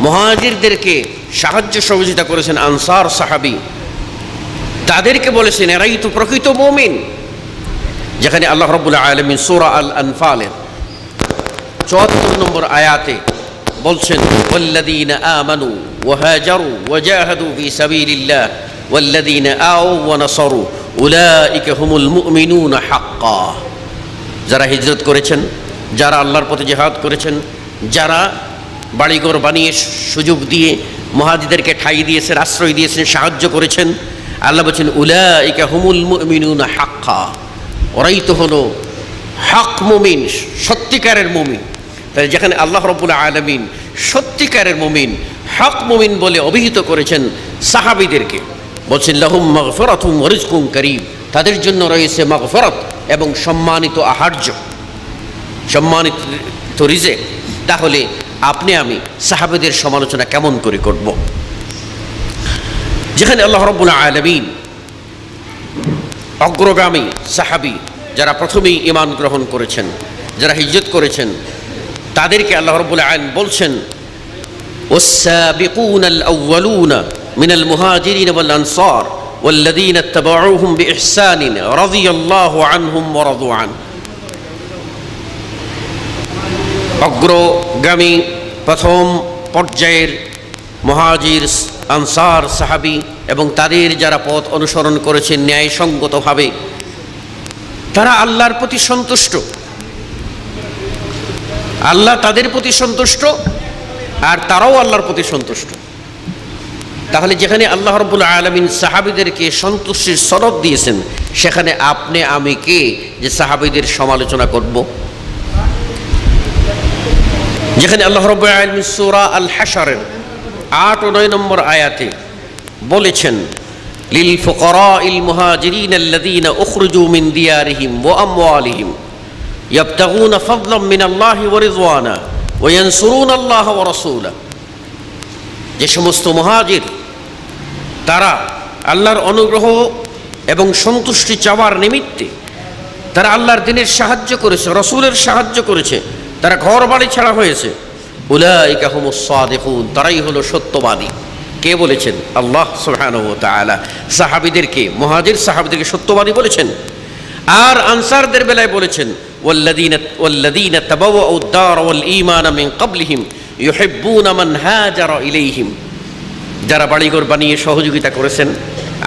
মুহাজিরদেরকে সাহায্য সহযোগিতা করেছেন আনসার সাহাবী, তাদেরকে বলেছেন এরাই তো প্রকৃত মুমিন। যেখানে আল্লাহ রাব্বুল আলামিন সূরা আল আনফালের ৭৪ নম্বর আয়াতে বলছেন ওয়াল্লাযীনা আমানু ওয়া হাজারু ওয়া জাহাদু ফি সাবিলিল্লাহ ওয়াল্লাযীনা আও ওয়া নাসারু উলাইকা হুমুল মুমিনুনা হাক্কা। যারা হিজরত করেছেন, যারা আল্লাহর পথে জিহাদ করেছেন, যারা বাড়িঘর বানিয়ে সুযোগ দিয়ে মুহাজিরদেরকে ঠাঁই দিয়েছেন, আশ্রয় দিয়েছেন, সাহায্য করেছেন, আল্লাহ বলছেন উলাইকা হুমুল মুমিনুনা হাক্কা, ওরাই তো হলো হক মুমিন, সত্যিকারের মুমিন। তাই যেখানে আল্লাহ রাব্বুল আলামিন সত্যিকারের মুমিন, হক মুমিন বলে অভিহিত করেছেন সাহাবীদেরকে, বলছেন লাহুম মাগফিরাতুম ওয়া রিজকুন কারীম, তাদের জন্য রয়েছে মাগফিরাত এবং সম্মানিত আহার্য, সম্মানিত রিজিক। তাহলে আপনি আমি সাহাবীদের সমালোচনা কেমন করে করব? যেখানে আল্লাহ রাব্বুল আলামিন অগ্রগামী সাহাবী যারা প্রথমেই ঈমান গ্রহণ করেছেন, যারা হিজরত করেছেন, তাদেরকে আল্লাহ রাব্বুল আলামিন বলছেন ওয়াস-সাবিকুনাল আউয়ালুনা মিনাল মুহাজিরিন ওয়াল আনসার ওয়াল্লাযীনা ইত্তাবাউহুম বিইহসানিন রাদিয়াল্লাহু আনহুম ওয়া রাদু আন। অগ্রগামী প্রথম পর্যায়ের মুহাজির, আনসার, সাহাবী এবং তাদের যারা পথ অনুসরণ করেছেন ন্যায়সঙ্গতভাবে, তারা আল্লাহর প্রতি সন্তুষ্ট, আল্লাহ তাদের প্রতি সন্তুষ্ট আর তারাও আল্লাহর প্রতি সন্তুষ্ট। তাহলে যেখানে আল্লাহ রাব্বুল আলামিন সাহাবীদেরকে সন্তুষ্টির সনদ দিয়েছেন, সেখানে আপনি আমি কে যে সাহাবীদের সমালোচনা করব? যেখানে আল্লাহ রাব্বুল আলামিন সূরা আল হাশরের ৮ ও ৯ নম্বর আয়াতে বলেছেন লিল ফুকারাইল মুহাজিরিন আল্লাযীনা উখরিজু মিন দিয়ারিহিম ওয়া আমওয়ালিহিম ইয়াবতাগুনা ফাদলাম মিনাল্লাহি ওয়া রিজওয়ানা ওয়া ইয়ানসুরুনাল্লাহা ওয়া রাসূলাহু। যে সমস্ত মুহাজির তারা আল্লাহর অনুগ্রহ এবং সন্তুষ্টি চাওয়ার নিমিত্তে তারা আল্লাহর দ্বীনের সাহায্য করেছে, রাসূলের সাহায্য করেছে, তারা ঘর বাড়ি ছাড়া হয়েছে, উলাইকা হুমুস সাদিকুন, তারাই হলো সত্যবাদী। কে বলেছেন? আল্লাহ সুবহানাহু ওয়া তাআলা সাহাবীদেরকে, মুহাজির সাহাবীদেরকে সত্যবাদী বলেছেন। আর আনসারদের বেলায় বলেছেন ওয়াল্লাযীনা তাবাওয়াউদ দার ওয়াল ঈমানা মিন ক্বাবলিহিম ইউহিব্বুনা মান হাজারা ইলাইহিম। যারা বাড়িঘর বানিয়ে সহযোগিতা করেছেন,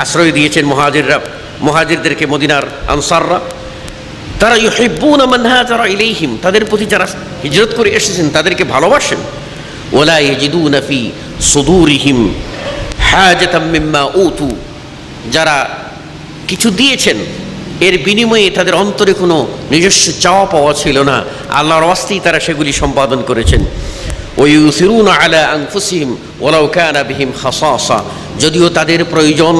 আশ্রয় দিয়েছেন মুহাজিররা, মুহাজিরদেরকে মদিনার আনসাররা, তারা ইউহিব্বুনা মান হাজারা ইলাইহিম, তাদের প্রতি যারা হিজরত করে এসেছেন তাদেরকে ভালোবাসেন। ওয়ালা ইয়াজিদুনা ফি সুদুরিহিম হাজাতাম মিম্মা উতু, যারা কিছু দিয়েছেন এর বিনিময়ে তাদের অন্তরে কোনো নিজস্ব চাওয়া পাওয়া ছিল না, আল্লাহর ওয়াস্তেই তারা সেগুলি সম্পাদন করেছেন। ওয়ুসিরুনা আলা আনফুসিহিম ওয়ালাউ কানা বিহিম খাসাসা, যদিও তাদের প্রয়োজন,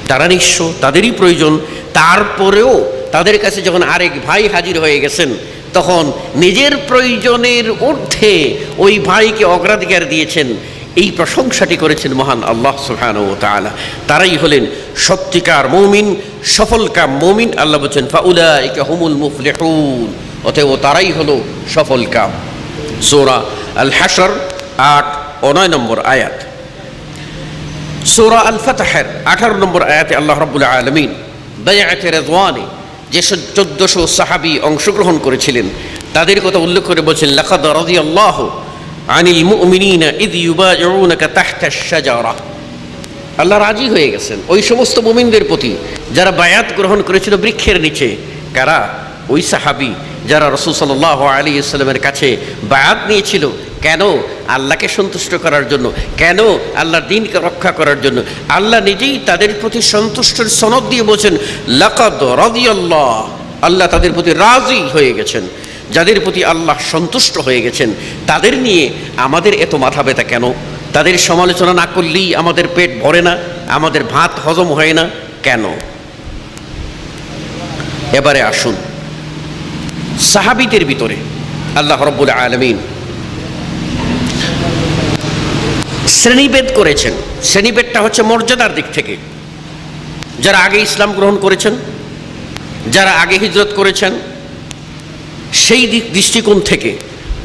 তারা নিঃস্ব, তাদেরই প্রয়োজন, তারপরেও তাদের কাছে যখন আরেক ভাই হাজির হয়ে গেছেন তখন নিজের প্রয়োজনের ঊর্ধ্বে ওই ভাইকে অগ্রাধিকার দিয়েছেন। এই প্রশংসাটি করেছেন মহান আল্লাহ সুবহানাহু ওয়া তাআলা। তারাই হলেন সত্যিকার মুমিন, সফলকাম মুমিন। আল্লাহ বলেন ফাউলাইকা হুমুল মুফলিহুন, অতএব তারাই হলো সফলকাম। সূরা আল হাশর ৮ ও ৯ নম্বর আয়াত। সূরা আল ফাতহের ১৮ নম্বর আয়াতে আল্লাহ রাব্বুল আলামিন বায়আতে রিদওয়ানে যে ১৪০০ সাহাবী অংশগ্রহণ করেছিলেন তাদের কথা উল্লেখ করে বলছেন লাকাদ রাদিয়াল্লাহু আনিল মুমিনিনা ইয ইউবাইউনাকা তাহতা আশ-শাজারা। আল্লাহ রাজি হয়ে গেছেন ওই সমস্ত মুমিনদের প্রতি যারা বায়াত গ্রহণ করেছিল বৃক্ষের নিচে। কারা? ওই সাহাবী যারা রাসূল সাল্লাল্লাহু আলাইহি ওয়াসাল্লামের কাছে বায়াত নিয়েছিল। কেন? আল্লাহকে সন্তুষ্ট করার জন্য। কেন? আল্লাহর দ্বীনকে রক্ষা করার জন্য। আল্লাহ নিজেই তাদের প্রতি সন্তুষ্টের সনদ দিয়ে বলছেন লাকাদ রাদিয়াল্লাহ, আল্লাহ তাদের প্রতি রাজি হয়ে গেছেন। যাদের প্রতি আল্লাহ সন্তুষ্ট হয়ে গেছেন, তাদের নিয়ে আমাদের এত মাথা ব্যথা কেন? তাদের সমালোচনা না করলেই আমাদের পেট ভরে না, আমাদের ভাত হজম হয় না কেন? এবারে আসুন, সাহাবীদের ভিতরে আল্লাহ রাব্বুল আলামিন শ্রেণীভেদ করেছেন। শ্রেণীভেদটা হচ্ছে মর্যাদার দিক থেকে। যারা আগে ইসলাম গ্রহণ করেছেন, যারা আগে হিজরত করেছেন, সেই দৃষ্টিকোণ থেকে,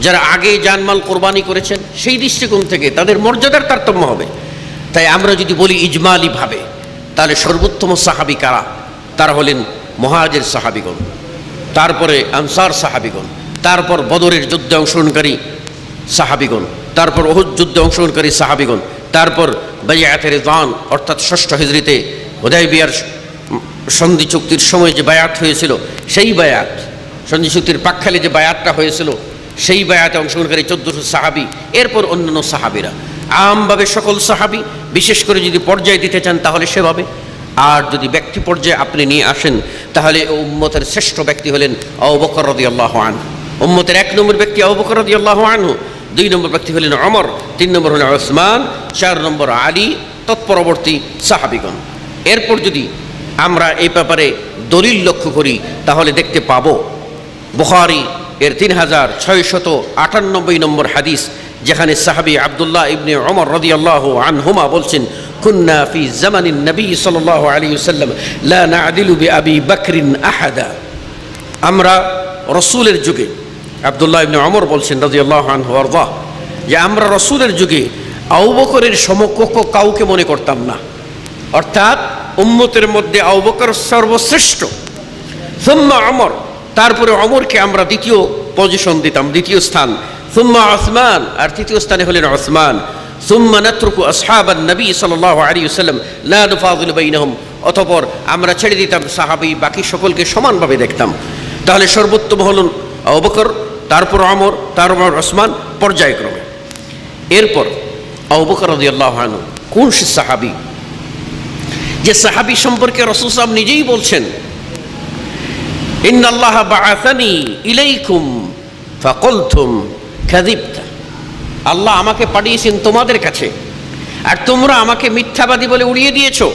যারা আগে জানমাল কোরবানি করেছেন, সেই দৃষ্টিকোণ থেকে তাদের মর্যাদার তারতম্য হবে। তাই আমরা যদি বলি ইজমালিভাবে, তাহলে সর্বোত্তম সাহাবী কারা? তারা হলেন মুহাজির সাহাবীগণ, তারপরে আনসার সাহাবীগণ, তারপর বদরের যুদ্ধে অংশগ্রহণকারী সাহাবীগণ, তারপর উহুদ যুদ্ধে অংশগ্রহণকারী সাহাবীগণ, তারপর বাইআতে রিদওয়ান অর্থাৎ ৬ষ্ঠ হিজরিতে হুদায়বিয়ার সন্ধি চুক্তির সময় যে বায়াত হয়েছিল, সেই বায়াত, সন্ধি চুক্তির প্রাক্কালে যে বায়াতটা হয়েছিল, সেই বায়াতে অংশগ্রহণকারী ১৪০০ সাহাবী, এরপর অন্যান্য সাহাবীরা। আমভাবে সকল সাহাবী, বিশেষ করে যদি পর্যায়ে দিতে চান তাহলে সেভাবে। আর যদি ব্যক্তি পর্যায়ে আপনি নিয়ে আসেন, তাহলে উম্মতের শ্রেষ্ঠ ব্যক্তি হলেন আবু বকর রাদিয়াল্লাহু আনহু। উম্মতের ১ নম্বর ব্যক্তি আবু বকর রাদিয়াল্লাহু আনহু, ২ নম্বর ব্যক্তি হলেন ওমর, ৩ নম্বর হলেন ওসমান, ৪ নম্বর আলী, তৎপরবর্তী সাহাবীগণ। এরপর যদি আমরা এই ব্যাপারে দলিল লক্ষ্য করি তাহলে দেখতে পাব বুখারী এর ৩৬৯৮ নম্বর হাদিস, যেখানে সাহাবী আব্দুল্লাহ ইবনে ওমর রাদিয়াল্লাহু আনহুমা বলছেন, কুন্না ফি জামানিন নবী সাল্লাল্লাহু আলাইহি ওয়াসাল্লাম লা না'দিলু বিআবি বকরিন আহাদা। আমরা রাসূলের যুগে, আব্দুল্লাহ ইবনে ওমর বলছেন রাদিয়াল্লাহু আনহু ওয়ারদা, যে আমরা রাসূলের যুগে আবু বকরের সমকক্ষ কাউকে মনে করতাম না। অর্থাৎ উম্মতের মধ্যে আবু বকর সর্বশ্রেষ্ঠ, সুম্মা ওমর, তারপরে ওমরকে আমরা দ্বিতীয় পজিশন দিতাম, দ্বিতীয় স্থান, সুম্মা ওসমান, আর তৃতীয় স্থানে হলেন ওসমান, সুম্মা নাতরুকু আসহাবান নবী সাল্লাল্লাহু আলাইহি ওয়াসাল্লাম লা নুফাদিলু বাইনাহুম, অতঃপর আমরা ছেড়ে দিতাম সাহাবী, বাকি সকলকে সমানভাবে দেখতাম। তাহলে সর্বোত্তম হলেন আবু বকর, তারপর ওমর, তারপর ওসমান, পর্যায়ক্রমে। এরপর আবু বকর রাদিয়াল্লাহু আনহু কোন সে সাহাবী, যে সাহাবী সম্পর্কে রাসূল সাল্লাল্লাহু আলাইহি ওয়াসাল্লাম নিজেই বলছেন, ইন্নাল্লাহা বাআসানি ইলাইকুম ফাকুলতুম কাযিবতা, আল্লাহ আমাকে পাঠিয়েছেন তোমাদের কাছে, আর তোমরা আমাকে মিথ্যাবাদী বলে উড়িয়ে দিয়েছো।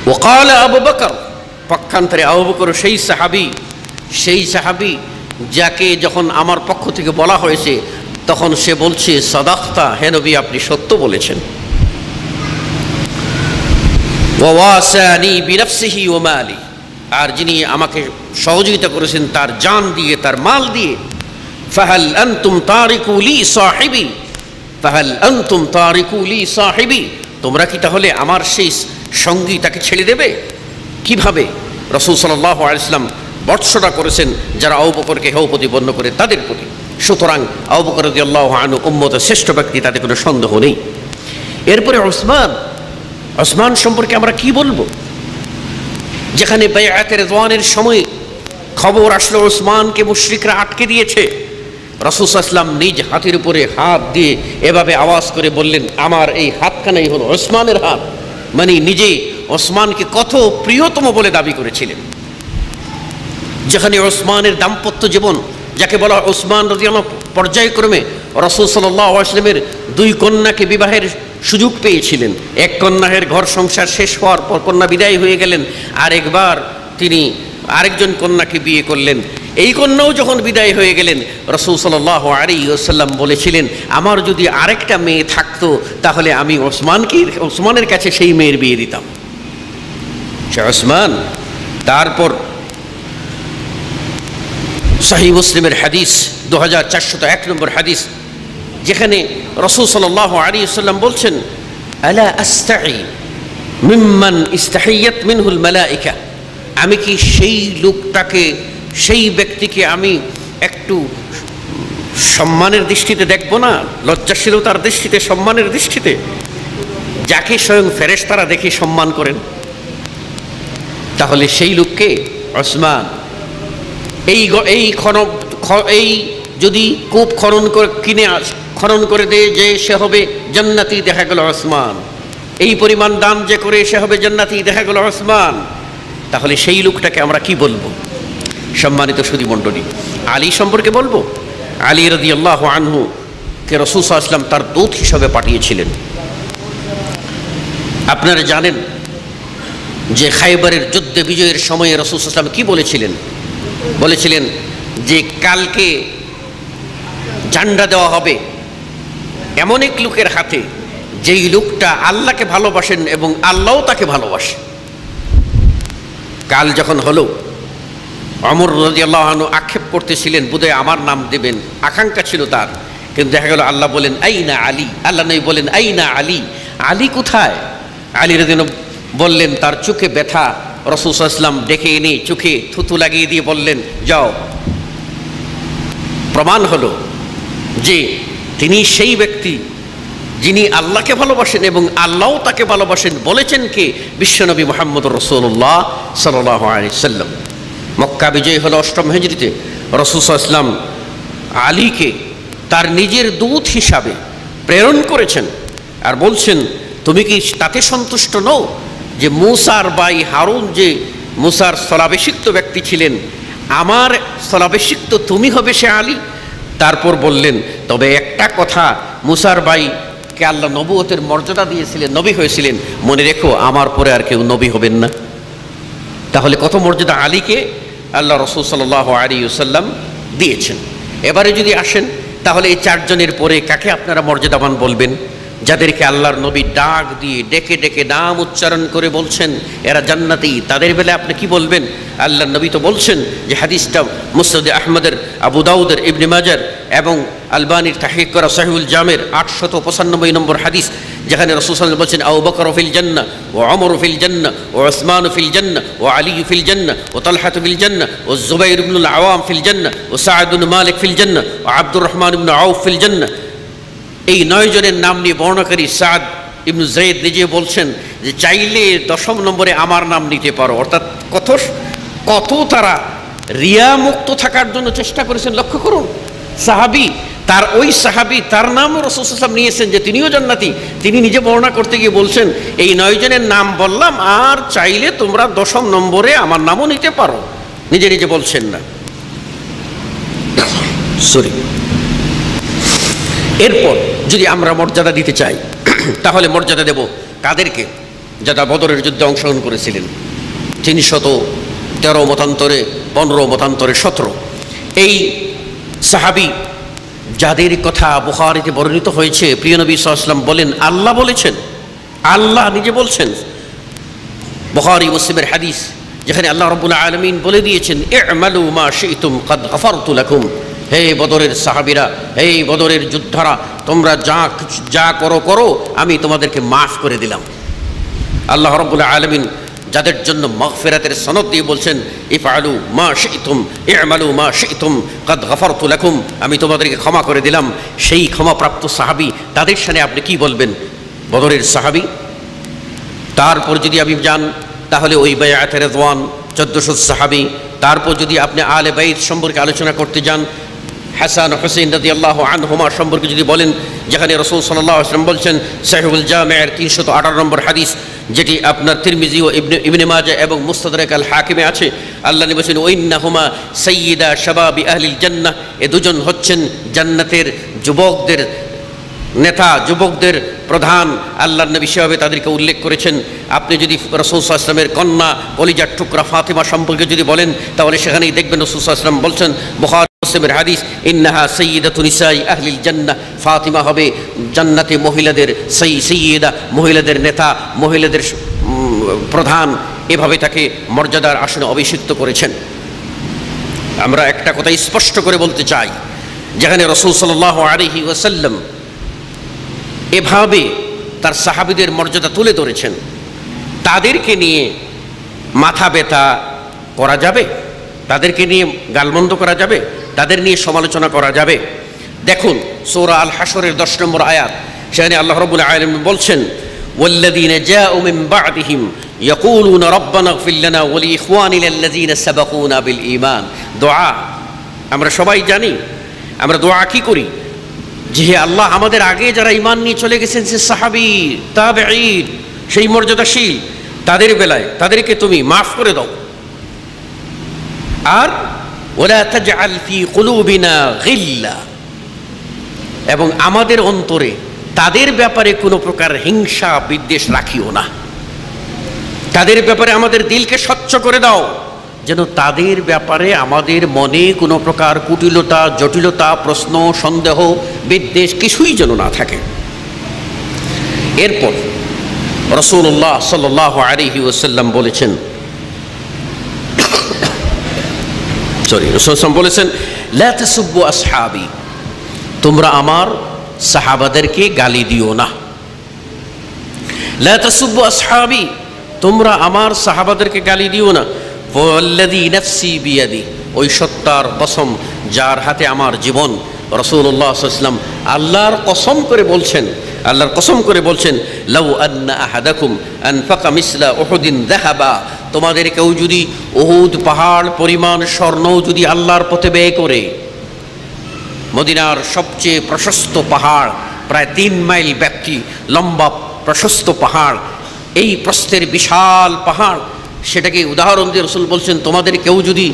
ওয়াকালা আবু বকর, পক্ষান্তরে আবু বকর সেই সাহাবী যাকে যখন আমার পক্ষ থেকে বলা হয়েছে তখন সে বলছে, সাদাকতা, হে নবী আপনি সত্য বলেছেন। ওয়াসানি বিনফসিহি ওয়া মালি, আর যিনি আমাকে সহযোগিতা করেছেন তার জান দিয়ে, তার মাল দিয়ে। ফাহাল আনতুম তারিকু লি সাহিবি, ফাহাল আনতুম তারিকু লি সাহিবি, তোমরা কি তাহলে আমার সেই সঙ্গী তাকে ছেড়ে দেবে? কিভাবে রাসূল সাল্লাল্লাহু আলাইহি ওয়াসাল্লাম বর্ষনা করেছেন যারা আবু বকরকে হেয় প্রতিপন্ন করে তাদের প্রতি। সুতরাং আবু বকর রাদিয়াল্লাহু আনহু উম্মতের শ্রেষ্ঠ ব্যক্তি, তাতে কোনো সন্দেহ নেই। এরপরে ওসমান সম্পর্কে আমরা কি বলবো, যেখানে বাইআতে রিদওয়ানের সময় খবর আসলো ওসমানকে মুশরিকরা আটকে দিয়েছে, রাসূল সাল্লাল্লাহু আলাইহি ওয়াসাল্লাম নিজ হাতের উপরে হাত দিয়ে এভাবে আওয়াজ করে বললেন, আমার এই হাতখানাই হলো ওসমানের হাত। মানে নিজেই ওসমানকে কত প্রিয়তম বলে দাবি করেছিলেন। যেখানে ওসমানের দাম্পত্য জীবন, যাকে বলা হয় ওসমান রাদিয়াল্লাহু আনহু, পর্যায়ক্রমে রাসূল সাল্লাল্লাহু আলাইহি ওয়াসাল্লামের 2 কন্যাকে বিবাহের সুযোগ পেয়েছিলেন। এক কন্যার ঘর সংসার শেষ হওয়ার পর কন্যা বিদায় হয়ে গেলেন, আর একবার তিনি আরেকজন কন্যাকে বিয়ে করলেন। এই কন্যাও যখন বিদায় হয়ে গেলেন, রাসূল সাল্লাল্লাহু আলাইহি ওয়াসাল্লাম বলেছিলেন, আমার যদি আরেকটা মেয়ে থাকতো তাহলে আমি ওসমানের কাছে সেই মেয়ের বিয়ে দিতাম। সে ওসমান। তারপর সহিহ মুসলিমের হাদিস 2401 নম্বর হাদিস, যেখানে রাসূল সাল্লাল্লাহু আলাইহি ওয়াসাল্লাম বলছেন, আলা আস্তাই মিম্মান ইস্তাহিয়াত মিনহুল মালায়েকা, আমি কি সেই লোকটাকে, সেই ব্যক্তিকে আমি একটু সম্মানের দৃষ্টিতে দেখব না, লজ্জাশীলতার দৃষ্টিতে, সম্মানের দৃষ্টিতে, যাকে স্বয়ং ফেরেশতারা দেখে সম্মান করেন? তাহলে সেই লোককে ওসমান। এই যদি কূপ খনন করে দেয় যে সে হবে জান্নাতি, দেখা গেল ওসমান। এই পরিমাণ দান যে করে সে হবে জান্নাতি, দেখা গেল ওসমান। তাহলে সেই লোকটাকে আমরা কি বলবো? সম্মানিত সুধী মণ্ডলী, আলী সম্পর্কে বলবো। আলী রাদিয়াল্লাহু আনহু কে রাসূল সাল্লাল্লাহু আলাইহি ওয়াসাল্লাম তার দূত হিসাবে পাঠিয়েছিলেন। আপনারা জানেন যে খাইবারের যুদ্ধে বিজয়ের সময়ে রাসূল সাল্লাল্লাহু আলাইহি ওয়াসাল্লাম কি বলেছিলেন? বলেছিলেন যে কালকে ঝান্ডা দেওয়া হবে এমন এক লোকের হাতে যেই লোকটা আল্লাহকে ভালোবাসেন এবং আল্লাহও তাকে ভালোবাসে। কাল যখন হলো, ওমর রাদিয়াল্লাহু আনহু আক্ষেপ করতেছিলেন বোধহয় আমার নাম দেবেন, আকাঙ্ক্ষা ছিল তার, কিন্তু দেখা গেল আল্লাহ বলেন আইনা আলী, আল্লাহ নবী বলেন আইনা আলী, আলী কোথায়? আলী রাদিয়াল্লাহু বললেন তার চোখে ব্যথা। রাসূল সাল্লাল্লাহু আলাইহি ওয়াসাল্লাম ডেকে এনে চোখে থুতু লাগিয়ে দিয়ে বললেন যাও। প্রমাণ হলো যে তিনি সেই ব্যক্তি যিনি আল্লাহকে ভালোবাসেন এবং আল্লাহও তাকে ভালোবাসেন। বলেছেন কে? বিশ্বনবী মুহাম্মদুর রাসূলুল্লাহ সাল্লাল্লাহু আলাইহি ওয়াসাল্লাম। মক্কা বিজয় হলো ৮ম হিজরিতে। রাসূল সাল্লাল্লাহু আলাইহি ওয়াসাল্লাম আলীকে তার নিজের দূত হিসাবে প্রেরণ করেছেন আর বলছেন তুমি কি তাতে সন্তুষ্ট নও যে মূসার ভাই হারুন যে মূসার স্থলাভিষিক্ত ব্যক্তি ছিলেন, আমার স্থলাভিষিক্ত তুমি হবে সে আলী? তারপর বললেন তবে একটা কথা, মূসার ভাইকে আল্লাহ নবুয়তের মর্যাদা দিয়েছিলেন, নবী হয়েছিলেন, মনে রেখো আমার পরে আর কেউ নবী হবেন না। তাহলে কত মর্যাদা আলীকে আল্লাহ রাসূল সাল্লাল্লাহু আলাইহি ওয়াসাল্লাম দিয়েছেন। এবারে যদি আসেন তাহলে এই চারজনের পরে কাকে আপনারা মর্যাদাবান বলবেন? যাদেরকে আল্লাহর নবী ডাক দিয়ে ডেকে ডেকে নাম উচ্চারণ করে বলছেন এরা জান্নাতি, তাদের বেলায় আপনি কি বলবেন? আল্লাহর নবী তো বলছেন যে হাদিসটা মুসনাদ আহমদের, আবু দাউদের, ইবনে মাজার এবং আলবানির তাহকিক করা সহিহুল জামের 895 নম্বর হাদিস, যেখানে রাসূল সাল্লাল্লাহু আলাইহি ওয়াসাল্লাম বলছেন আবু বকর ফিল জান্নাহ ওয়া ওমর ফিল জান্নাহ ওয়া উসমান ফিল জান্নাহ ওয়া আলী ফিল জান্নাহ ওয়া তালহা ফিল জান্নাহ ওয়া যুবাইর ইবনুল আওয়াম ফিল জান্নাহ ওয়া সা'দ ইবনে মালিক ফিল জান্নাহ ওয়া আব্দুর রহমান ইবনে আউফ ফিল জান্নাহ। এই 9 জনের নাম নিয়ে বর্ণনাকারী সাদ ইবনু যায়েদ নিজে বলছেন যে চাইলে 10ম নম্বরে আমার নাম নিতে পারো। অর্থাৎ কত তারা রিয়া মুক্ত থাকার জন্য চেষ্টা করেছেন। লক্ষ্য করুন, সাহাবী, তার ওই সাহাবী তার নামও রাসূল সাল্লাল্লাহু আলাইহি ওয়াসাল্লাম নিয়েছেন যে তিনিও জান্নাতি। তিনি নিজে বর্ণনা করতে গিয়ে বলছেন এই 9 জনের নাম বললাম আর চাইলে তোমরা 10ম নম্বরে আমার নামও নিতে পারো। নিজে নিজে বলছেন না, সরি। এরপর যদি আমরা মর্যাদা দিতে চাই তাহলে মর্যাদা দেব কাদেরকে? যারা বদরের যুদ্ধে অংশগ্রহণ করেছিলেন। 313 মতান্তরে 15 মতান্তরে 17 এই সাহাবী যাদের কথা বুখারীতে বর্ণিত হয়েছে, প্রিয় নবী সাল্লাল্লাহু আলাইহি ওয়াসাল্লাম বলেন আল্লাহ বলেছেন, আল্লাহ নিজে বলছেন। বুখারী মুসলিমের হাদিস, যেখানে আল্লাহ রাব্বুল আলামিন বলে দিয়েছেন ই'মালু মা শি'তুম কাদ গফারতু লাকুম। হে বদরের সাহাবীরা, হে বদরের যোদ্ধারা, তোমরা যা করো আমি তোমাদেরকে মাফ করে দিলাম। আল্লাহ রাব্বুল আলামিন যাদের জন্য মাগফিরাতের সনদ দিয়ে বলছেন ইফআলু মা শি'তুম ই'মালু মা শি'তুম কাদ গফারতু লাকুম, আমি তোমাদেরকে ক্ষমা করে দিলাম। সেই ক্ষমাপ্রাপ্ত সাহাবী, তাদের সামনে আপনি কি বলবেন? বদরের সাহাবী। তারপর যদি আপনি যান তাহলে ওই বায়াতে রিদওয়ান 1400 সাহাবী। তারপর যদি আপনি আলে বাইত সম্পর্কে আলোচনা করতে যান, হাসান হুসাইন রাদিয়াল্লাহু আনহুমা সম্পর্কে যদি বলেন, যেখানে রাসূল সাল্লাল্লাহু আলাইহি ওয়াসাল্লাম বলছেন সহিহুল জামি'র 318 নম্বর হাদিস, যেটি আপনার তিরমিজি ও ইবনে মাজাহ এবং মুস্তাদরাক আল হাকিমে আছে, আল্লাহ নবী বলেছেন ওয়াইন্নাহুমা সাইয়্যিদা শাবাবি আহলিল জান্নাহ, এ দুজন হচ্ছেন জান্নাতের যুবকদের নেতা, যুবকদের প্রধান। আল্লাহর নবী সেভাবে তাদেরকে উল্লেখ করেছেন। আপনি যদি রাসূল সাল্লাল্লাহু আলাইহি ওয়াসাল্লামের কন্যা কলিজার টুকরা ফাতিমা সম্পর্কে যদি বলেন তাহলে সেখানেই দেখবেন রাসূল সাল্লাল্লাহু আলাইহি ওয়াসাল্লাম বলছেন বুখারী মুসলিমের হাদিস ইন্নাহা সাইয়্যিদাতু নিসাই আহলিল জান্নাহ, ফাতিমা হবে জান্নাতে মহিলাদের সাইয়্যিদা, মহিলাদের নেতা, মহিলাদের প্রধান। এভাবে তাকে মর্যাদার আসনে অভিষিক্ত করেছেন। আমরা একটা কথা স্পষ্ট করে বলতে চাই, যেখানে রাসূল সাল্লাল্লাহু আলাইহি ওয়াসাল্লাম এভাবে তার সাহাবীদের মর্যাদা তুলে ধরেছেন, তাদেরকে নিয়ে মাথা ব্যথা করা যাবে? তাদেরকে নিয়ে গালমন্দ করা যাবে? তাদের নিয়ে সমালোচনা করা যাবে? দেখুন সূরা আল হাশরের 10 নম্বর আয়াত, সেখানে আল্লাহ রাব্বুল আলামিন বলছেন ওয়াল্লাযীনা জাউ মিন বা'দিহিম ইয়াকুলুনা রাব্বানা ইগফির লানা ওয়া লিইখওয়ানিনা আল্লাযীনা সাবাকুনা বিল ঈমান। দোয়া আমরা সবাই জানি, আমরা দোয়া কি করি? যে হে আল্লাহ, আমাদের আগে যারা ঈমান নিয়ে চলে গেছেন, সে সাহাবী তাবেঈন, সেই মর্যাদাশীল, তাদের বেলায় তাদেরকে তুমি মাফ করে দাও। আর ওয়ালা তাজআল ফি কুলুবিনা গিল্লা, এবং আমাদের অন্তরে তাদের ব্যাপারে কোনো প্রকার হিংসা বিদ্বেষ রাখিও না। তাদের ব্যাপারে আমাদের দিলকে স্বচ্ছ করে দাও, যেন তাদের ব্যাপারে আমাদের মনে কোনো প্রকার কুটিলতা, জটিলতা, প্রশ্ন, সন্দেহ, বিদ্বেষ কিছুই যেন না থাকে। এরপর রাসূলুল্লাহ সাল্লাল্লাহু আলাইহি ওয়াসাল্লাম বলেছেন, রাসূল বলেছেন, লা তাসুব্বু আসহাবি, তোমরা আমার সাহাবাদেরকে গালি দিও না। লা তাসুব্বু আসহাবি, তোমরা আমার সাহাবাদেরকে গালি দিও না। ওয়াল্লাযী নাফসি বিয়াদি, ওই সত্তার কসম যার হাতে আমার জীবন। রাসূলুল্লাহ সাল্লাল্লাহু আলাইহি ওয়াসাল্লাম আল্লাহর কসম করে বলছেন, লাউ আন্না আহাদাকুম আনফাকা মিসলা উহুদিন যাহাবা, তোমাদের কেউ যদি উহুদ পাহাড় পরিমাণ স্বর্ণ যদি আল্লাহর পথে ব্যয় করে, মদিনার সবচেয়ে প্রশস্ত পাহাড়, প্রায় 3 মাইল ব্যাপ্তি লম্বা প্রশস্ত পাহাড়, এই প্রস্থের বিশাল পাহাড়, সেটাকে উদাহরণ দিয়ে রাসূল বলছেন, তোমাদের কেউ যদি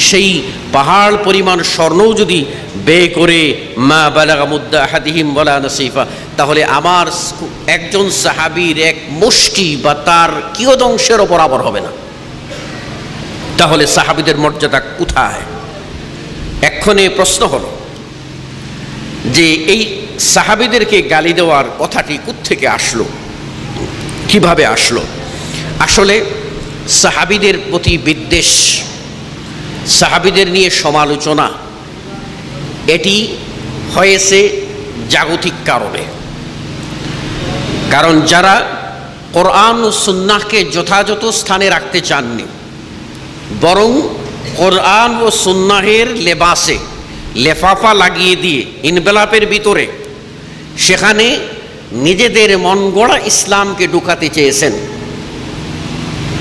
সেই পাহাড় পরিমাণ স্বর্ণও যদি ব্যয় করে, মা বালাগা মুদ্দা আহাদিহিম ওয়ালা নাসিফা, তাহলে আমার একজন সাহাবীর এক মুষ্টি বা তার কিয়দংশেরও বরাবর হবে না। তাহলে সাহাবীদের মর্যাদা কোথায়? এক্ষণে প্রশ্ন হলো যে এই সাহাবীদেরকে গালি দেওয়ার কথাটি কোত্থেকে আসলো, কিভাবে আসলো? আসলে সাহাবীদের প্রতি বিদ্বেষ, সাহাবীদের নিয়ে সমালোচনা, এটি হয়েছে জাগতিক কারণে। কারণ যারা কোরআন ও সুন্নাহকে যথাযথ স্থানে রাখতে চাননি, বরং কোরআন ও সুন্নাহের লেবাসে লেফাফা লাগিয়ে দিয়ে ইনবেলাপের ভিতরে সেখানে নিজেদের মন গড়া ইসলামকে ঢুকাতে চেয়েছেন,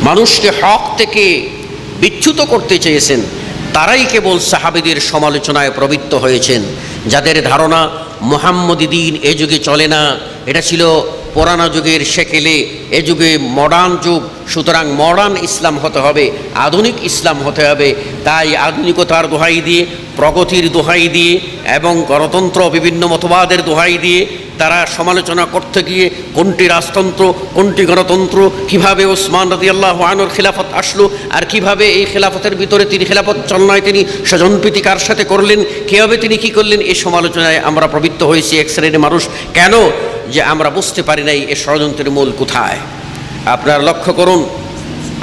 মানুষকে হক থেকে বিচ্যুত করতে চেয়েছেন, তারাই কেবল সাহাবীদের সমালোচনায় প্রবৃত্ত হয়েছেন। যাদের ধারণা মুহাম্মদী দ্বীন এ যুগে চলে না, এটা ছিল পুরানো যুগের সেকেলে, এ যুগে মডার্ন যুগ, সুতরাং মডার্ন ইসলাম হতে হবে, আধুনিক ইসলাম হতে হবে। তাই আধুনিকতার দোহাই দিয়ে, প্রগতির দোহাই দিয়ে এবং গণতন্ত্র বিভিন্ন মতবাদের দোহাই দিয়ে তারা সমালোচনা করতে গিয়ে কোনটি রাজতন্ত্র, কোনটি গণতন্ত্র, কিভাবে ওসমান রাদিয়াল্লাহু আনহুর খিলাফত আসলো, আর কিভাবে এই খিলাফতের ভিতরে তিনি খিলাফত চলনায় তিনি স্বজনপ্রীতি কার সাথে করলেন, কীভাবে তিনি কি করলেন, এই সমালোচনায় আমরা প্রবৃত্ত হয়েছি এক শ্রেণীর মানুষ। কেন? যে আমরা বুঝতে পারি নাই এই ষড়যন্ত্রের মূল কোথায়। আপনারা লক্ষ্য করুন,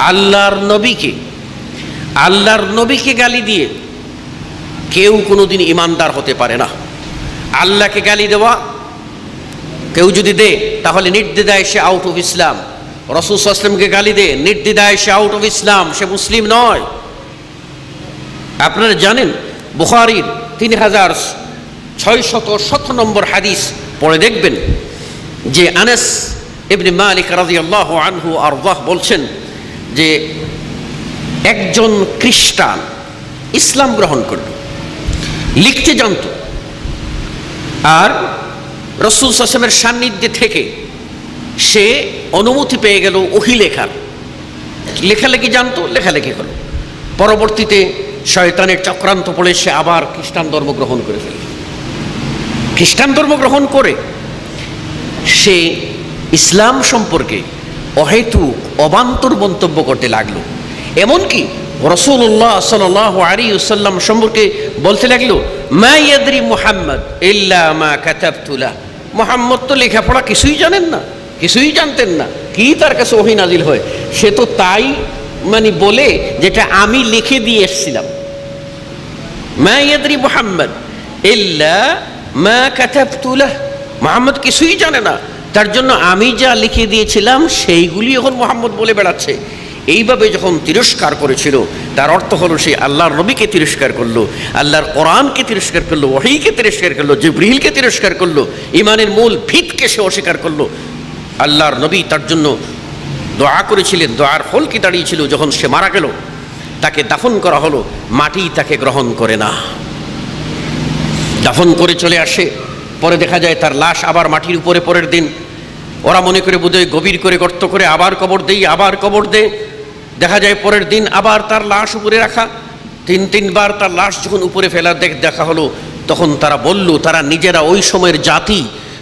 আল্লাহর নবীকে গালি দিয়ে কেউ কোনোদিন ইমানদার হতে পারে না। আল্লাহকে গালি দেওয়া কেউ যদি দেয় তাহলে নির্দ্বিধায় সে আউট অফ ইসলাম। রাসূল সাল্লাল্লাহু আলাইহি ওয়াসাল্লামকে গালি দেয়, নির্দ্বিধায় সে আউট অফ ইসলাম, সে মুসলিম নয়। আপনারা জানেন বুখারীর 3617 নম্বর হাদিস পড়ে দেখবেন যে আনাস ইবনে মালিক রাদিয়াল্লাহু আনহু আরদাহ বলছেন যে একজন খ্রিস্টান ইসলাম গ্রহণ করল, লিখতে জানত, আর রাসূল সাল্লাল্লাহু আলাইহি ওয়াসাল্লামের সান্নিধ্যে থেকে সে অনুমতি পেয়ে গেল ওহী লেখার। লেখালেখি জানতো, লেখালেখি হলো। পরবর্তীতে শয়তানের চক্রান্ত পড়ে সে আবার খ্রিস্টান ধর্ম গ্রহণ করে ফেলল। খ্রিস্টান ধর্ম গ্রহণ করে সে ইসলাম সম্পর্কে অহেতুক অবান্তর মন্তব্য করতে লাগলো। এমনকি রাসূলুল্লাহ সাল্লাল্লাহু আলাইহি ওয়াসাল্লাম সম্পর্কে বলতে লাগলো, মা ইয়াদরি মুহাম্মদ ইল্লা মা কাতাবতু লাহ, মুহাম্মদ তো লেখাপড়া কিছুই জানেন না, কিছুই জানতেন না, কি তার কাছে ওহী নাজিল হয়, সে তো তাই মানে বলে যেটা আমি লিখে দিয়ে এসেছিলাম। মা ইয়াদরি মুহাম্মদ ইল্লা মা কাতাবতু লাহ, মুহাম্মদ কিছুই জানে না, তার জন্য আমি যা লিখে দিয়েছিলাম সেইগুলি এখন মুহাম্মদ বলে বেড়াচ্ছে। এইভাবে যখন তিরস্কার করেছিল, তার অর্থ হলো সে আল্লাহর নবীকে তিরস্কার করলো, আল্লাহর কোরআনকে তিরস্কার করলো, ওহীকে তিরস্কার করলো, জিবরিলকে তিরস্কার করলো, ইমানের মূল ভিতকে সে অস্বীকার করলো। আল্লাহর নবী তার জন্য দোয়া করেছিলেন, দোয়ার ফল কি দাঁড়িয়েছিল, যখন সে মারা গেল তাকে দাফন করা হলো, মাটি তাকে গ্রহণ করে না, দাফন করে চলে আসে। পরে দেখা যায় তার লাশ আবার মাটির উপরে। পরের দিন ওরা মনে করে বোধহয় গভীর করে গর্ত করে আবার কবর দেই, আবার কবর দেয়। দেখা যায় পরের দিন আবার তার লাশ উপরে রাখা। তিনবার তার লাশ যখন উপরে ফেলা দেখা হলো, তখন তারা বলল, তারা নিজেরা ওই সময়ের জাতি,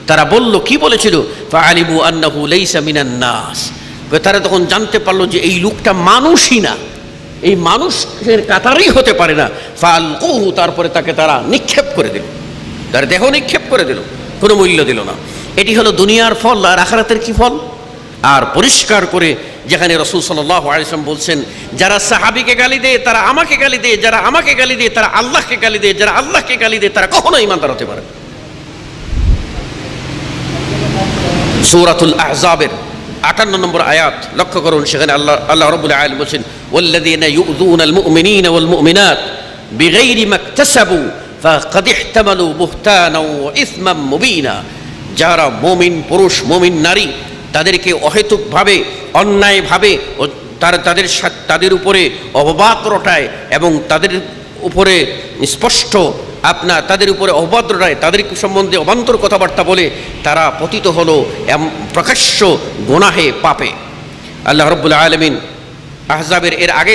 তারা বলল, কি বলেছিল? ফাআলিমু আন্নাহু লাইসা মিনান নাস। তারা তখন জানতে পারলো যে এই লোকটা মানুষই না, এই মানুষের কাতারই হতে পারে না। ফাআলকুহু, তারপরে তাকে তারা নিক্ষেপ করে দিল, তার দেহ নিক্ষেপ করে দিল, কোনো মূল্য দিল না। এটি হলো দুনিয়ার ফল। আর আখিরাতের কি ফল? আর পরিষ্কার করে যেখানে রাসূল সাল্লাল্লাহু আলাইহি ওয়াসাল্লাম বলছেন, যারা সাহাবীকে গালি দেয় তারা আমাকে গালি দেয়, যারা আমাকে গালি দেয় তারা আল্লাহকে গালি দেয়, যারা আল্লাহকে গালি দেয় তারা কখনো ঈমানদার হতে পারে না। সূরাতুল আহজাবের 58 নম্বর আয়াত লক্ষ্য করুন, সেখানে আল্লাহ রাব্বুল আলামিন বলেন, ওয়াল্লাযীনা ইউযুনাল মুমিনিনা ওয়াল মুমিনাত বিগাইরি মাকতাসাবু ফাকাদ ইহতামালু বুহতানাও ওয়া ইসমান মুবিনা। যারা মুমিন পুরুষ, মুমিন নারী, তাদেরকে অহেতুকভাবে, অন্যায়ভাবে তাদের উপরে অপবাদ রটায় এবং তাদের উপরে স্পষ্ট তাদের উপরে অপবাদ রটায়, তাদের সম্বন্ধে অবান্তর কথাবার্তা বলে, তারা পতিত হলো প্রকাশ্য গুনাহে, পাপে। আল্লাহ রাব্বুল আলামিন আহজাবের এর আগে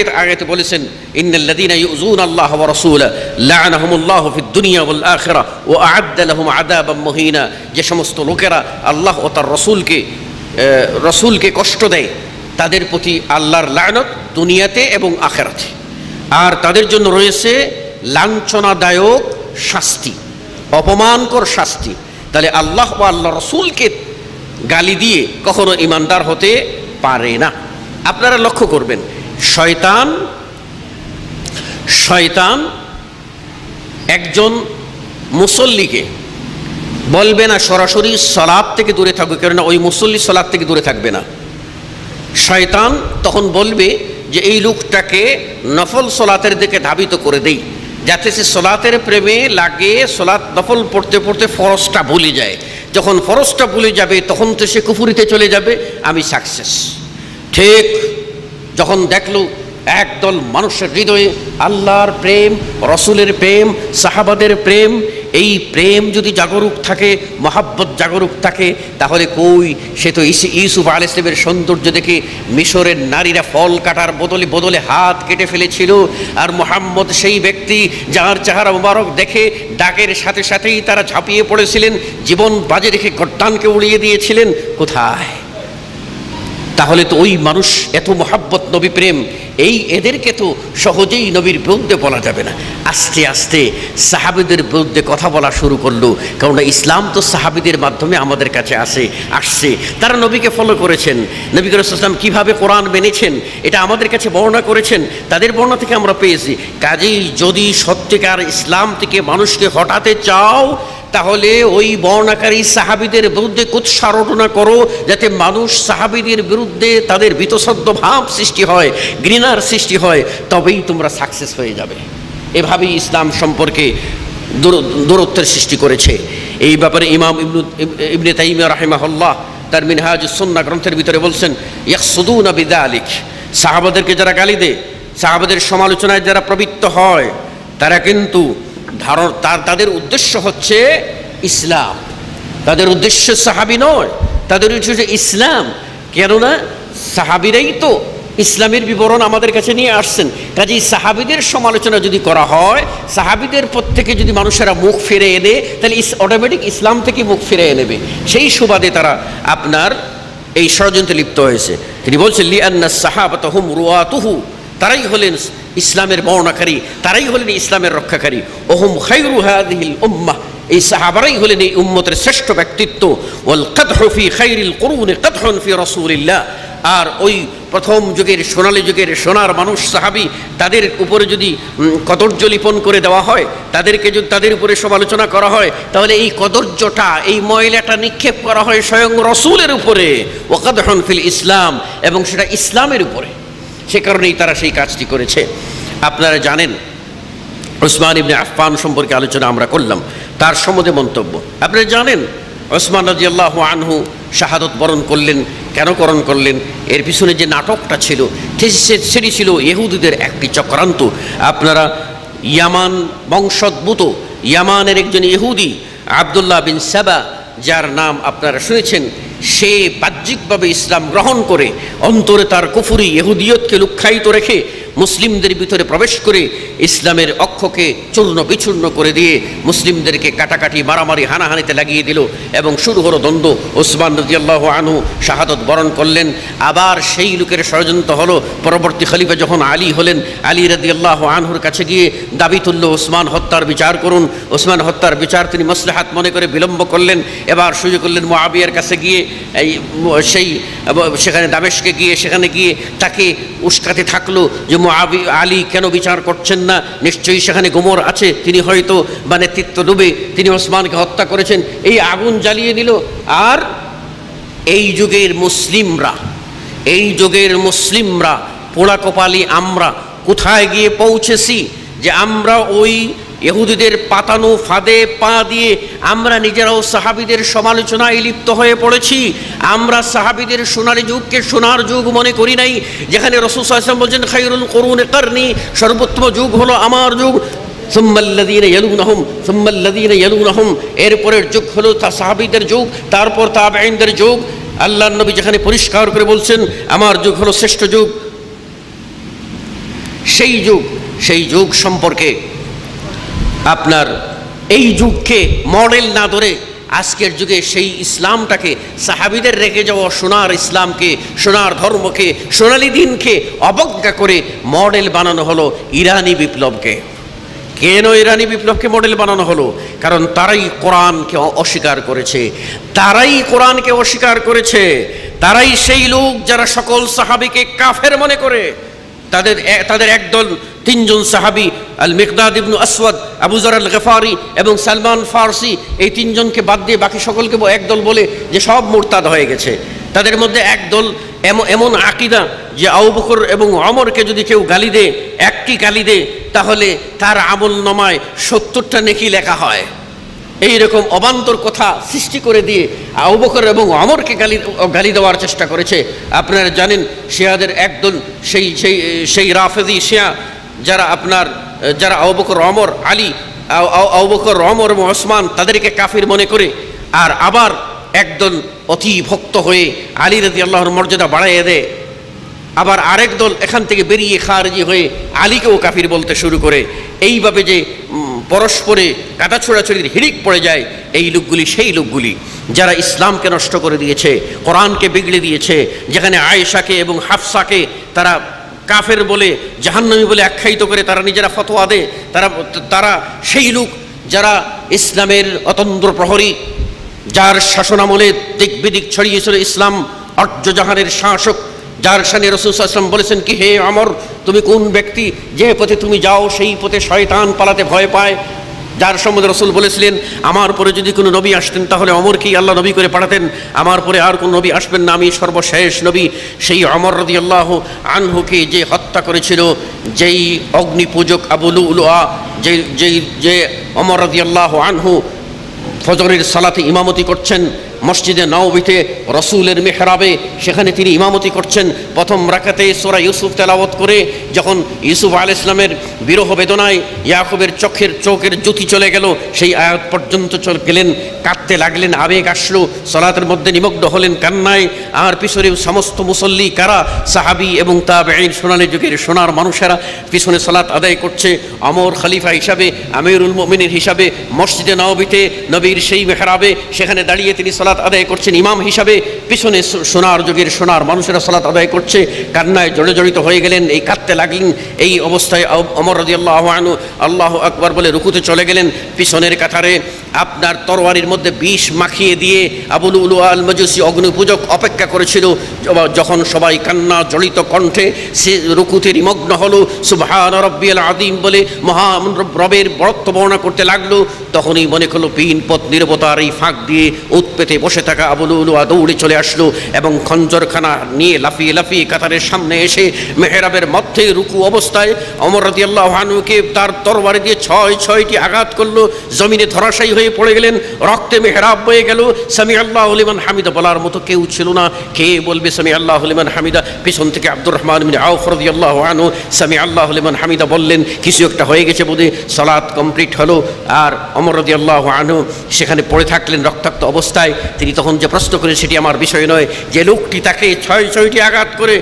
বলেছেন, ইন্নাল্লাযীনা ইউযুনা আল্লাহ ওয়া রাসূলাহু লা'নাহুমুল্লাহু ফিদ দুনিয়া ওয়াল আখিরাহ ওয়া আ'আদ্দা লাহুম আযাবাম মুহিনা। যে সমস্ত লোকেরা আল্লাহ ও তার রসুলকে কষ্ট দেয়, তাদের প্রতি আল্লাহর লানত দুনিয়াতে এবং আখিরাতে, আর তাদের জন্য রয়েছে লাঞ্ছনাদায়ক শাস্তি, অপমানকর শাস্তি। তাহলে আল্লাহ ও আল্লাহ রসুলকে গালি দিয়ে কখনো ঈমানদার হতে পারে না। আপনারা লক্ষ্য করবেন, শয়তান একজন মুসল্লিকে বলবে না সরাসরি সালাত থেকে দূরে থাকবে, কেননা ওই মুসল্লি সালাত থেকে দূরে থাকবে না। শয়তান তখন বলবে যে এই লোকটাকে নফল সালাতের দিকে ধাবিত করে দেই, যাতে সে সালাতের প্রেমে লাগে, সালাত নফল পড়তে পড়তে ফরজটা ভুলে যায়। যখন ফরজটা ভুলে যাবে তখন তো সে কুফরিতে চলে যাবে, আমি সাকসেস। ঠিক যখন দেখলো একদল মানুষের হৃদয়ে আল্লাহর প্রেম, রসুলের প্রেম, সাহাবাদের প্রেম, এই প্রেম যদি জাগরুক থাকে, মহাব্বত জাগরুক থাকে, তাহলে সে তো ইউসুফ আলাইহিস সালামের সৌন্দর্য দেখে মিশরের নারীরা ফল কাটার বদলে হাত কেটে ফেলেছিল। আর মুহাম্মদ সেই ব্যক্তি যার চেহারা মুবারক দেখে ডাকের সাথে সাথেই তারা ঝাঁপিয়ে পড়েছিলেন, জীবন বাজে রেখে গর্দানকে উড়িয়ে দিয়েছিলেন। কোথায়? তাহলে তো ওই মানুষ এত মহাব্বত, নবী প্রেম, এদেরকে তো সহজেই নবীর বিরুদ্ধে বলা যাবে না। আস্তে আস্তে সাহাবীদের বিরুদ্ধে কথা বলা শুরু করলো, কারণ ইসলাম তো সাহাবীদের মাধ্যমে আমাদের কাছে আসছে। তারা নবীকে ফলো করেছেন, নবী করিম সাল্লাল্লাহু আলাইহি ওয়াসাল্লাম কীভাবে কোরআন মেনেছেন এটা আমাদের কাছে বর্ণনা করেছেন, তাদের বর্ণনা থেকে আমরা পেয়েছি। কাজেই যদি সত্যিকার ইসলাম থেকে মানুষকে হটাতে চাও, তাহলে ওই বর্ণাকারী সাহাবীদের বিরুদ্ধে কুৎসারটনা করো, যাতে মানুষ সাহাবীদের বিরুদ্ধে তাদের বীতশ্রদ্ধ ভাব সৃষ্টি হয়, ঘৃণার সৃষ্টি হয়, তবেই তোমরা সাকসেস হয়ে যাবে। এভাবেই ইসলাম সম্পর্কে দূরত্বের সৃষ্টি করেছে। এই ব্যাপারে ইমাম ইবনে তাইমিয়া রাহিমাহুল্লাহ তার মিনহাজুস সুন্নাহ গ্রন্থের ভিতরে বলছেন, ইয়াকসুদুনা বিযালিক, সাহাবাদেরকে যারা গালি দেয়, সাহাবাদের সমালোচনায় যারা প্রবৃত্ত হয়, তারা কিন্তু তাদের উদ্দেশ্য হচ্ছে ইসলাম, তাদের উদ্দেশ্য সাহাবী নয়, তাদের উদ্দেশ্য ইসলাম। কেননা সাহাবীরাই তো ইসলামের বিবরণ আমাদের কাছে নিয়ে আসছেন। কাজেই সাহাবীদের সমালোচনা যদি করা হয়, সাহাবীদের পর থেকে যদি মানুষেরা মুখ ফিরে এনে, তাহলে অটোমেটিক ইসলাম থেকে মুখ ফিরে নেবে। সেই সুবাদে তারা আপনার এই ষড়যন্ত্রে লিপ্ত হয়েছে। তিনি বলছেন, লিআন্না সাহাবাতা হুম রুয়াতুহু, তারাই হলেন ইসলামের বর্ণাকারী, তারাই হলেন ইসলামের রক্ষাকারী। ওহুম খায়রু হাযিহিল উম্মাহ, এই সাহাবারাই হলেন এই উম্মতের শ্রেষ্ঠ ব্যক্তিত্ব। ওয়াল কাদহু ফি খায়রিল কুরুনি কাদহুন ফি রাসূলিল্লাহ, আর ওই প্রথম যুগের সোনালী যুগের সোনার মানুষ সাহাবী, তাদের উপরে যদি কদর্য লিপন করে দেওয়া হয়, তাদেরকে যদি তাদের উপরে সমালোচনা করা হয়, তাহলে এই কদর্যটা, এই ময়লাটা নিক্ষেপ করা হয় স্বয়ং রসুলের উপরে। ওয়া কাদহুন ফিল ইসলাম, এবং সেটা ইসলামের উপরে। সে কারণেই তারা সেই কাজটি করেছে। আপনারা জানেন, ওসমান ইবনে আফফান সম্পর্কে আলোচনা আমরা করলাম, তার সম্বন্ধে মন্তব্য আপনারা জানেন। ওসমান রাদিয়াল্লাহু আনহু শাহাদত বরণ করলেন। কেন বরণ করলেন? এর পিছনে যে নাটকটা ছিল সেটি ছিল ইহুদিদের একটি চক্রান্ত। আপনারা ইয়ামান বংশোদ্ভূত ইয়ামানের একজন ইহুদি আব্দুল্লাহ বিন সাবা, যার নাম আপনারা শুনেছেন, সে বাহ্যিকভাবে ইসলাম গ্রহণ করে অন্তরে তার কুফরি ইহুদিয়তকে লুক্কায়িত রেখে মুসলিমদের ভিতরে প্রবেশ করে ইসলামের অক্ষকে চূর্ণ বিচূর্ণ করে দিয়ে মুসলিমদেরকে কাটাকাটি মারামারি হানাহানিতে লাগিয়ে দিল এবং শুরু হলো দ্বন্দ্ব। ওসমান রাদিয়াল্লাহু আনহু শাহাদত বরণ করলেন। আবার সেই লোকের ষড়যন্ত্র হলো, পরবর্তী খলিফা যখন আলী হলেন, আলী রাদিয়াল্লাহু আনহুর কাছে গিয়ে দাবি তুলল ওসমান হত্যার বিচার করুন। ওসমান হত্যার বিচার তিনি মাসলাহাত মনে করে বিলম্ব করলেন। এবার সুযোগ করলেন মুআবিয়ার কাছে গিয়ে, সেখানে দামেশকে গিয়ে সেখানে গিয়ে তাকে উস্কাতে থাকলো যে আলী কেন বিচার করছেন না, নিশ্চয়ই সেখানে গোমর আছে, তিনি হয়তো বা নেতৃত্ব ডুবে তিনি ওসমানকে হত্যা করেছেন। এই আগুন জ্বালিয়ে দিল। আর এই যুগের মুসলিমরা পোড়া কপালি আমরা কোথায় গিয়ে পৌঁছেছি যে আমরা ওই ইহুদিদের পাতানো ফাঁদে পা দিয়ে আমরা নিজেরাও সাহাবীদের সমালোচনায় লিপ্ত হয়ে পড়েছি। আমরা সাহাবীদের সোনার যুগকে সোনার যুগ মনে করি নাই, যেখানে রাসূল সাল্লাল্লাহু আলাইহি ওয়াসাল্লাম বলেছেন খায়রুল কুরুনি কারনি, সর্বোত্তম যুগ হলো আমার যুগ। সুম্মাল্লাযীনা ইয়ালুনহুম, এরপরের যুগ হলো সাহাবীদের যুগ, তারপর তাবেঈনদের যুগ। আল্লাহর নবী যেখানে পরিষ্কার করে বলছেন আমার যুগ হলো শ্রেষ্ঠ যুগ, সেই যুগ সম্পর্কে আপনার এই যুগকে মডেল না ধরে আজকের যুগে সেই ইসলামটাকে, সাহাবীদের রেখে যাওয়া সোনার ইসলামকে, সোনার ধর্মকে, সোনালী দিনকে অবজ্ঞা করে মডেল বানানো হলো ইরানি বিপ্লবকে। কেন ইরানি বিপ্লবকে মডেল বানানো হলো? কারণ তারাই কোরআনকে অস্বীকার করেছে। তারাই সেই লোক যারা সকল সাহাবীকে কাফের মনে করে। তাদের একদল তিনজন সাহাবী আল মিকদাদ ইবনে আসওয়াদ, আবু যর আল গফারি এবং সালমান ফারসি, এই তিনজনকে বাদ দিয়ে বাকি সকলকে একদল বলে যে সব মুরতাদ হয়ে গেছে। তাদের মধ্যে একদল এমন আকীদা যে আবু বকর এবং ওমরকে যদি কেউ গালি দেয়, একটি গালি দেয়, তাহলে তার আমলনামায় 70টা নেকি লেখা হয়। এইরকম অবান্তর কথা সৃষ্টি করে দিয়ে আবু বকর এবং ওমরকে গালি দেওয়ার চেষ্টা করেছে। আপনারা জানেন শিয়াদের একদল সেই রাফেজি শিয়া যারা আবু বকর ওমর এবং ওসমান তাদেরকে কাফির মনে করে, আর আবার একদল অতি ভক্ত হয়ে আলী রাদিয়াল্লাহুর মর্যাদা বাড়াইয়ে দেয়। আবার আরেক দল এখান থেকে বেরিয়ে খারজি হয়ে আলীকেও কাফির বলতে শুরু করে। এইভাবে যে পরস্পরে কাটা ছোড়াছড়ির হিড়িক পড়ে যায়, এই লোকগুলি সেই লোকগুলি যারা ইসলামকে নষ্ট করে দিয়েছে, কোরআনকে বিগড়ে দিয়েছে, যেখানে আয়েশাকে এবং হাফসাকে তারা কাফের বলে, জাহান্নামী বলে আখ্যায়িত করে তারা নিজেরা ফতোয়া দেয়। তারা সেই লোক যারা ইসলামের অতন্দ্র প্রহরী, যার শাসনামলে দিক বিদিক ছড়িয়েছিল ইসলাম, অর্যজাহানের শাসক, যার শানে রাসূল সাল্লাল্লাহু আলাইহি ওয়াসাল্লাম বলেছেন কি হে ওমর, তুমি কোন ব্যক্তি যে পথে তুমি যাও সেই পথে শয়তান পালাতে ভয় পায়। যার সম্বন্ধে রাসূল বলেছিলেন আমার পরে যদি কোনো নবী আসতেন তাহলে ওমরকেই আল্লাহ নবী করে পাঠাতেন, আমার পরে আর কোনো নবী আসবেন না, আমি সর্বশেষ নবী। সেই ওমর রাদিয়াল্লাহু আনহুকে যে হত্যা করেছিল, যেই অগ্নিপূজক আবু লুলুয়া, যে ওমর রাদিয়াল্লাহু আনহু ফজরের সালাতে ইমামতি করছেন মসজিদে নববীতে, রসুলের মেহরাবে, সেখানে তিনি ইমামতি করছেন। প্রথম রাকাতে সূরা ইউসুফ তেলাওয়াত করে যখন ইউসুফ আলাইহিস সালামের বিরহ বেদনায় ইয়াকুবের চোখের জ্যোতি চলে গেল, সেই আয়াত পর্যন্ত চলে গেলেন, কাঁদতে লাগলেন, আবেগ আসলো, সালাতের মধ্যে নিমগ্ন হলেন কান্নায়। আর পিছনে সমস্ত মুসল্লি কারা, সাহাবী এবং তাবেঈন, সোনালী যুগের সোনার মানুষেরা পিছনে সালাত আদায় করছে। ওমর খলিফা হিসাবে, আমিরুল মুমিনিন হিসাবে মসজিদে নববীতে নবীর সেই মেহরাবে সেখানে দাঁড়িয়ে তিনি সালাত আদায় করছেন ইমাম হিসাবে। পিছনে সোনার যুগের সোনার মানুষেরা সালাত আদায় করছে, কান্নায় জড়িত হয়ে গেলেন, এই কাঁদতে লাগলেন। এই অবস্থায় ওমর রাদিয়াল্লাহু আনহু আল্লাহু আকবার বলে রুকুতে চলে গেলেন। পিছনের কাতারে আপনার তরবারির মধ্যে বিষ মাখিয়ে দিয়ে আবু লুলুয়া আল মাজুসি অগ্নিপূজক অপেক্ষা করেছিল। যখন সবাই কান্না জড়িত কণ্ঠে সে রুকুতে নিমগ্ন হলো, সুবহান রাব্বিয়াল আযীম বলে মহান রবের বরত্ব বর্ণনা করতে লাগলো, তখনই মনে করলো পথ নীরবতার এই ফাঁক দিয়ে উৎপেতে বসে থাকা আবু লুলুয়া দৌড়ে চলে আসলো এবং খঞ্জরখানা নিয়ে লাফিয়ে কাতারের সামনে এসে মেহরাবের মধ্যে রুকু অবস্থায় ওমর রাদিয়াল্লাহু আনহুকে তার তরবারি দিয়ে ছয়টি আঘাত করলো, জমিনে ধরাশায়ী হয়ে পড়ে গেলেন, রক্তে মেহরাব বয়ে গেল। সামি আল্লাহু লিমান হামিদা বলার মতো কেউ ছিল না। কে বলবে সামি আল্লাহু লিমান হামিদা? পিছন থেকে আব্দুর রহমান ইবনে আওফ রাদিয়াল্লাহু আনহু সামি আল্লাহু লিমান হামিদা বললেন, কিছু একটা হয়ে গেছে বোধহয়। সালাত কমপ্লিট হলো, আর ওমর রাদিয়াল্লাহু আনহু সেখানে পড়ে থাকলেন রক্তাক্ত অবস্থায়। তিনি তখন যে প্রশ্ন করেন সেটি আমার বিষয় নয়, যে লোকটি তাকে ছয়টি আঘাত করে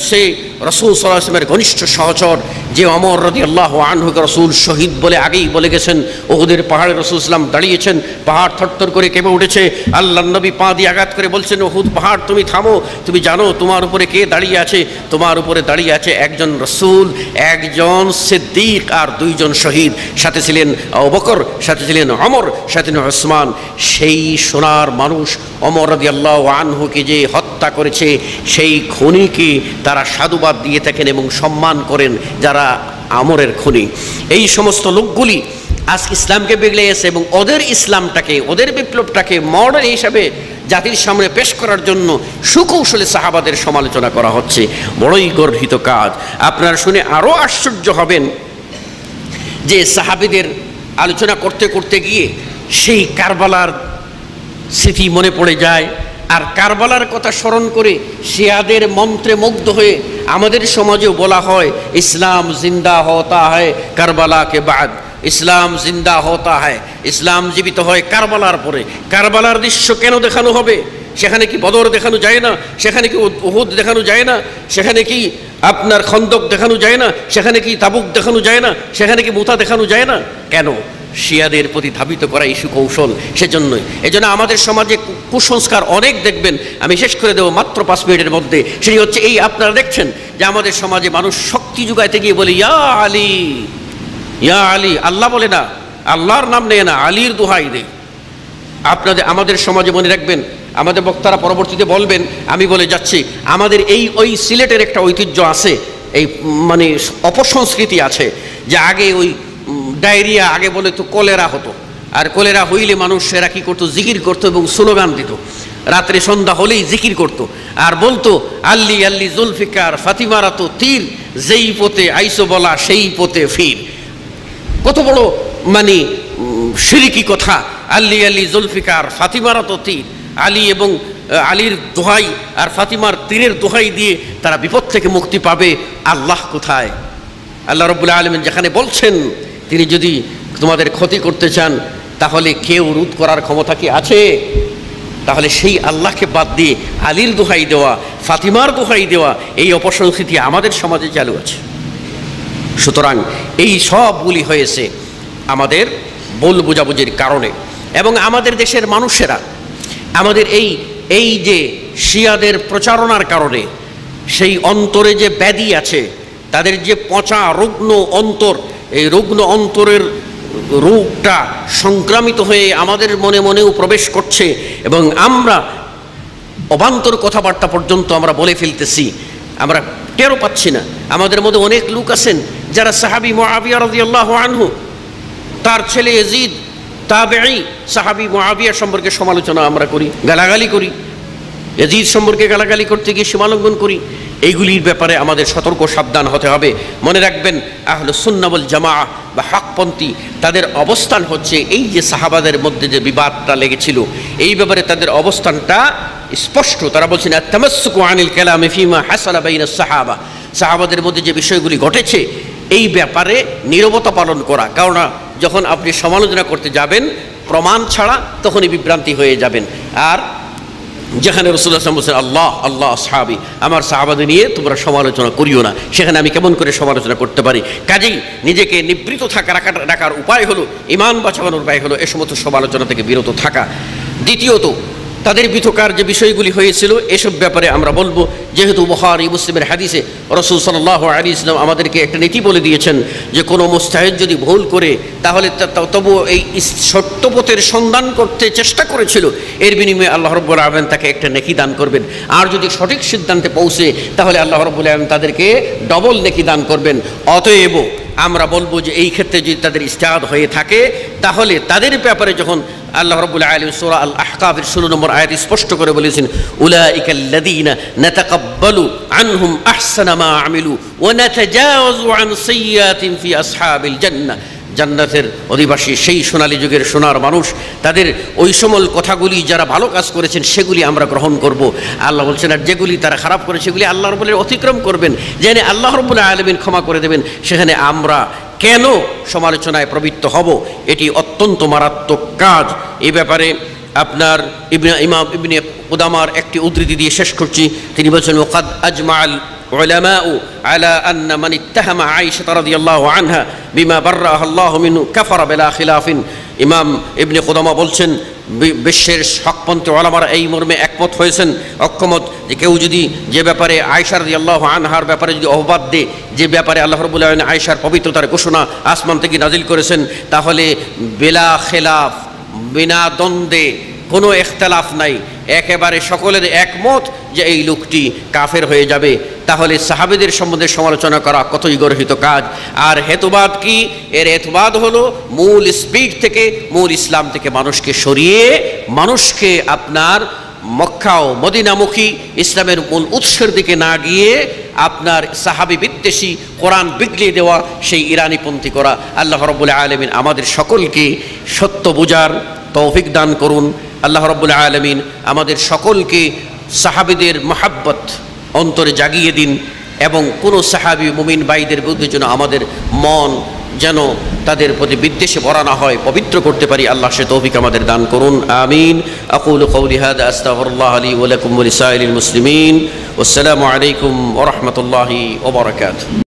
সে রাসূল সাল্লাল্লাহু আলাইহি ওয়াসাল্লামের ঘনিষ্ঠ সহচর, যে ওমর রাদিয়াল্লাহু আনহুকে রাসূল শহীদ বলে আগেই বলে গেছেন। উহুদের পাহাড়ে রাসূল সাল্লাল্লাহু আলাইহি ওয়াসাল্লাম দাঁড়িয়েছেন, পাহাড় থরথর করে কেঁপে উঠেছে। আল্লাহর নবী পা দিয়ে আঘাত করে বলছেন, উহুদ পাহাড় তুমি থামো, তুমি জানো তোমার উপরে কে দাঁড়িয়ে আছে? তোমার উপরে দাঁড়িয়ে আছে একজন রাসূল, একজন সিদ্দিক আর দুইজন শহীদ। সাথে ছিলেন আবু বকর, সাথে ছিলেন ওমর, সাথে ছিলেন ওসমান। সেই সোনার মানুষ ওমর রাদিয়াল্লাহু আনহুকে যে হত্যা করেছে, সেই খুনিকে তারা সাধুবাদ দিয়ে থাকেন এবং সম্মান করেন, যারা ওমরের খুনি। এই সমস্ত লোকগুলি আজ ইসলামকে বিগড়িয়েছে এবং ওদের ইসলামটাকে, ওদের বিপ্লবটাকে মডেল হিসাবে জাতির সামনে পেশ করার জন্য সুকৌশলে সাহাবাদের সমালোচনা করা হচ্ছে। বড়ই গর্হিত কাজ। আপনারা শুনে আরও আশ্চর্য হবেন যে সাহাবীদের আলোচনা করতে করতে গিয়ে সেই কারবালার স্মৃতি মনে পড়ে যায়। আর কারবালার কথা স্মরণ করে শিয়াদের মন্ত্রে মুগ্ধ হয়ে আমাদের সমাজেও বলা হয়, ইসলাম জিন্দা হতা হয় কারবালা কে বাদ, ইসলাম জিন্দা হতা হয়, ইসলাম জীবিত হয় কারবালার পরে। কারবালার দৃশ্য কেন দেখানো হবে? সেখানে কি বদর দেখানো যায় না? সেখানে কি উহুদ দেখানো যায় না? সেখানে কি আপনার খন্দক দেখানো যায় না? সেখানে কি তাবুক দেখানো যায় না? সেখানে কি মুতা দেখানো যায় না? কেন? শিয়াদের প্রতি ধাবিত করা ইস্যু কৌশল। সেজন্যই এজন্য আমাদের সমাজে কুসংস্কার অনেক দেখবেন। আমি শেষ করে দেবো মাত্র 5 মিনিটের মধ্যে। সেটি হচ্ছে এই, আপনারা দেখছেন যে আমাদের সমাজে মানুষ শক্তি যুগাইতে গিয়ে বলে ইয়া আলী, ইয়া আলী। আল্লাহ বলে না, আল্লাহর নাম নেয় না, আলীর দোহাই দেয়। আমাদের সমাজে মনে রাখবেন, আমাদের বক্তারা পরবর্তীতে বলবেন, আমি বলে যাচ্ছি, আমাদের ওই সিলেটের একটা ঐতিহ্য আছে, এই মানে অপসংস্কৃতি আছে, যে আগে ওই ডায়রিয়া, আগে বলে তো কলেরা হতো, আর কলেরা হইলে মানুষেরা কি করতো? জিকির করতো এবং স্লোগান দিত। রাত্রে সন্ধ্যা হলেই জিকির করতো আর বলতো, আল্লি আল্লি জুলফিকার ফাতিমারা তো তীর, যেই পথে আইসো বলা সেই পথে ফির। কত বড় মানে শিরকি কথা! আল্লি আল্লি জুলফিকার ফাতিমারা তো তীর, আলী এবং আলীর দোহাই আর ফাতিমার তীরের দোহাই দিয়ে তারা বিপদ থেকে মুক্তি পাবে। আল্লাহ কোথায়? আল্লাহ রাব্বুল আলামিন যেখানে বলছেন তিনি যদি তোমাদের ক্ষতি করতে চান তাহলে কেউ রোধ করার ক্ষমতা কি আছে? তাহলে সেই আল্লাহকে বাদ দিয়ে আলীর দোহাই দেওয়া, ফাতিমার দোহাই দেওয়া, এই অপসংস্কৃতি আমাদের সমাজে চালু আছে। সুতরাং এই সবগুলি হয়েছে আমাদের ভুল বোঝাবুঝির কারণে। এবং আমাদের দেশের মানুষেরা আমাদের এই যে শিয়াদের প্রচারণার কারণে সেই অন্তরে যে ব্যাধি আছে, তাদের যে পচা রুগ্ন অন্তর, এই রুগ্ন অন্তরের রোগটা সংক্রামিত হয়ে আমাদের মনে মনেও প্রবেশ করছে এবং আমরা অবান্তর কথাবার্তা পর্যন্ত আমরা বলে ফেলতেছি, আমরা টেরও পাচ্ছি না। আমাদের মধ্যে অনেক লোক আছেন যারা সাহাবী মুআবিয়া রাদিয়াল্লাহু আনহু, তার ছেলে ইয়াজিদ তাবেঈ, সাহাবী মুআবিয়া সম্পর্কে সমালোচনা আমরা করি, গালাগালি করি, ইয়াজিদ সম্পর্কে গালাগালি করতে গিয়ে সীমালঙ্ঘন করি। এইগুলির ব্যাপারে আমাদের সতর্ক সাবধান হতে হবে। মনে রাখবেন, আহলুস সুন্নাহ ওয়াল জামাআহ বা হকপন্থী তাদের অবস্থান হচ্ছে, এই যে সাহাবাদের মধ্যে যে বিবাদটা লেগেছিল এই ব্যাপারে তাদের অবস্থানটা স্পষ্ট। তারা বলছেন আত-তামাসসুকু আনিল কালামি ফীমা হাসালা বাইনাস সাহাবা, সাহাবাদের মধ্যে যে বিষয়গুলি ঘটেছে এই ব্যাপারে নীরবতা পালন করা। কারণ যখন আপনি সমালোচনা করতে যাবেন প্রমাণ ছাড়া, তখনই বিভ্রান্তি হয়ে যাবেন। আর যেখানে রাসূলুল্লাহ সাল্লাল্লাহু আলাইহি ওয়াসাল্লাম আল্লাহ আল্লাহ সাহাবী, আমার সাহাবাদের নিয়ে তোমরা সমালোচনা করিও না, সেখানে আমি কেমন করে সমালোচনা করতে পারি? কাজেই নিজেকে নিবৃত রাখার উপায় হলো, ঈমান বাঁচানোর উপায় হলো এ সমস্ত সমালোচনা থেকে বিরত থাকা। দ্বিতীয়ত, তাদের বিতর্কার যে বিষয়গুলি হয়েছিল এসব ব্যাপারে আমরা বলবো, যেহেতু বুখারী মুসলিমের হাদিসে রাসূল সাল্লাল্লাহু আলাইহি ওয়াসাল্লাম আমাদেরকে একটা নীতি বলে দিয়েছেন যে কোনো মুস্তাহিদ যদি ভুল করে তাহলে তবু এই সত্যপথের সন্ধান করতে চেষ্টা করেছিল, এর বিনিময়ে আল্লাহ রাব্বুল আলামিন তাকে একটা নেকি দান করবেন। আর যদি সঠিক সিদ্ধান্তে পৌঁছে তাহলে আল্লাহ রাব্বুল আলামিন তাদেরকে ডবল নেকি দান করবেন। অতএব আমরা বলবো যে এই ক্ষেত্রে যদি তাদের ইজতিহাদ হয়ে থাকে তাহলে তাদের ব্যাপারে যখন আল্লাহ রাব্বুল আলামিন সূরা আল আহকাফের 16 নম্বর আয়াত স্পষ্ট করে বলেছেন, উলাইকাল্লাযীনা নাতাকাব্বালু আনহুম আহসানা মা আমিলু ওয়া নাতাজাওয়াজু আন সাইয়্যাতিন ফি আসহাবিল জান্নাহ, জান্নাতের অধিবাসী সেই সোনালী যুগের সোনার মানুষ, তাদের ওই সমল কথাগুলি যারা ভালো কাজ করেছেন সেগুলি আমরা গ্রহণ করব। আল্লাহ বলছেন আর যেগুলি তারা খারাপ করে সেগুলি আল্লাহ রাব্বুল আলামিন অতিক্রম করবেন, জেনে আল্লাহ রাব্বুল আলামিন ক্ষমা করে দেবেন। সেখানে আমরা কেন সমালোচনায় প্রবৃত্ত হব? এটি অত্যন্ত মারাত্মক কাজ। এই ব্যাপারে আপনার ইমাম ইবনে কুদামার একটি উদ্ধৃতি দিয়ে শেষ করছি। তিনি বলছেন, ওয়াকাদ আজমাআল العلماء على أن من اتهم عائشة رضي الله عنها بما برأها الله منه كفر بلا خلاف ইমাম ইবনে কুদামা বলছেন বিশ্বের হকপন্থী ওলামারা এই মর্মে একমত হয়েছেন অক্ষমত যে কেউ যদি যে ব্যাপারে আয়েশা রাদিয়াল্লাহু আনহার ব্যাপারে যদি অপবাদ দেয়, যে ব্যাপারে আল্লাহ রাব্বুল আলামিন আয়েশার পবিত্রতার ঘোষণা আসমান থেকে নাজিল করেছেন, তাহলে বেলা খেলাফ, বিনা দ্বন্দ্বে, কোনো ইখতিলাফ নাই, একেবারে সকলের একমত যে এই লোকটি কাফের হয়ে যাবে। তাহলে সাহাবীদের সম্বন্ধে সমালোচনা করা কতই গর্হিত কাজ। আর হেতুবাদ কি? এর হেতুবাদ হলো মূল স্পিড থেকে, মূল ইসলাম থেকে মানুষকে সরিয়ে মানুষকে আপনার মক্কা ও মদিনামুখী ইসলামের মূল উৎসের দিকে না গিয়ে আপনার সাহাবী বিদ্বেষী, কোরআন বিগলিয়ে দেওয়া সেই ইরানিপন্থী করা। আল্লাহ রাব্বুল আলামিন আমাদের সকলকে সত্য বুঝার তৌফিক দান করুন। আল্লাহ রাব্বুল আলামিন আমাদের সকলকে সাহাবীদের মহাব্বত অন্তরে জাগিয়ে দিন এবং কোনো সাহাবী মুমিন ভাইদের বিরুদ্ধে যেন আমাদের মন যেন তাদের প্রতি বিদ্বেষে ভরা না হয়, পবিত্র করতে পারি। আল্লাহ সে তৌফিক আমাদের দান করুন। আমিন। আকুলু কওলি হাযা আস্তাগফিরুল্লাহ লি ওয়া লাকুম ওয়া লিসাইরিল মুসলিমিন। ওয়াসসালামু আলাইকুম ওয়া রাহমাতুল্লাহি ওয়া বারাকাতুহু।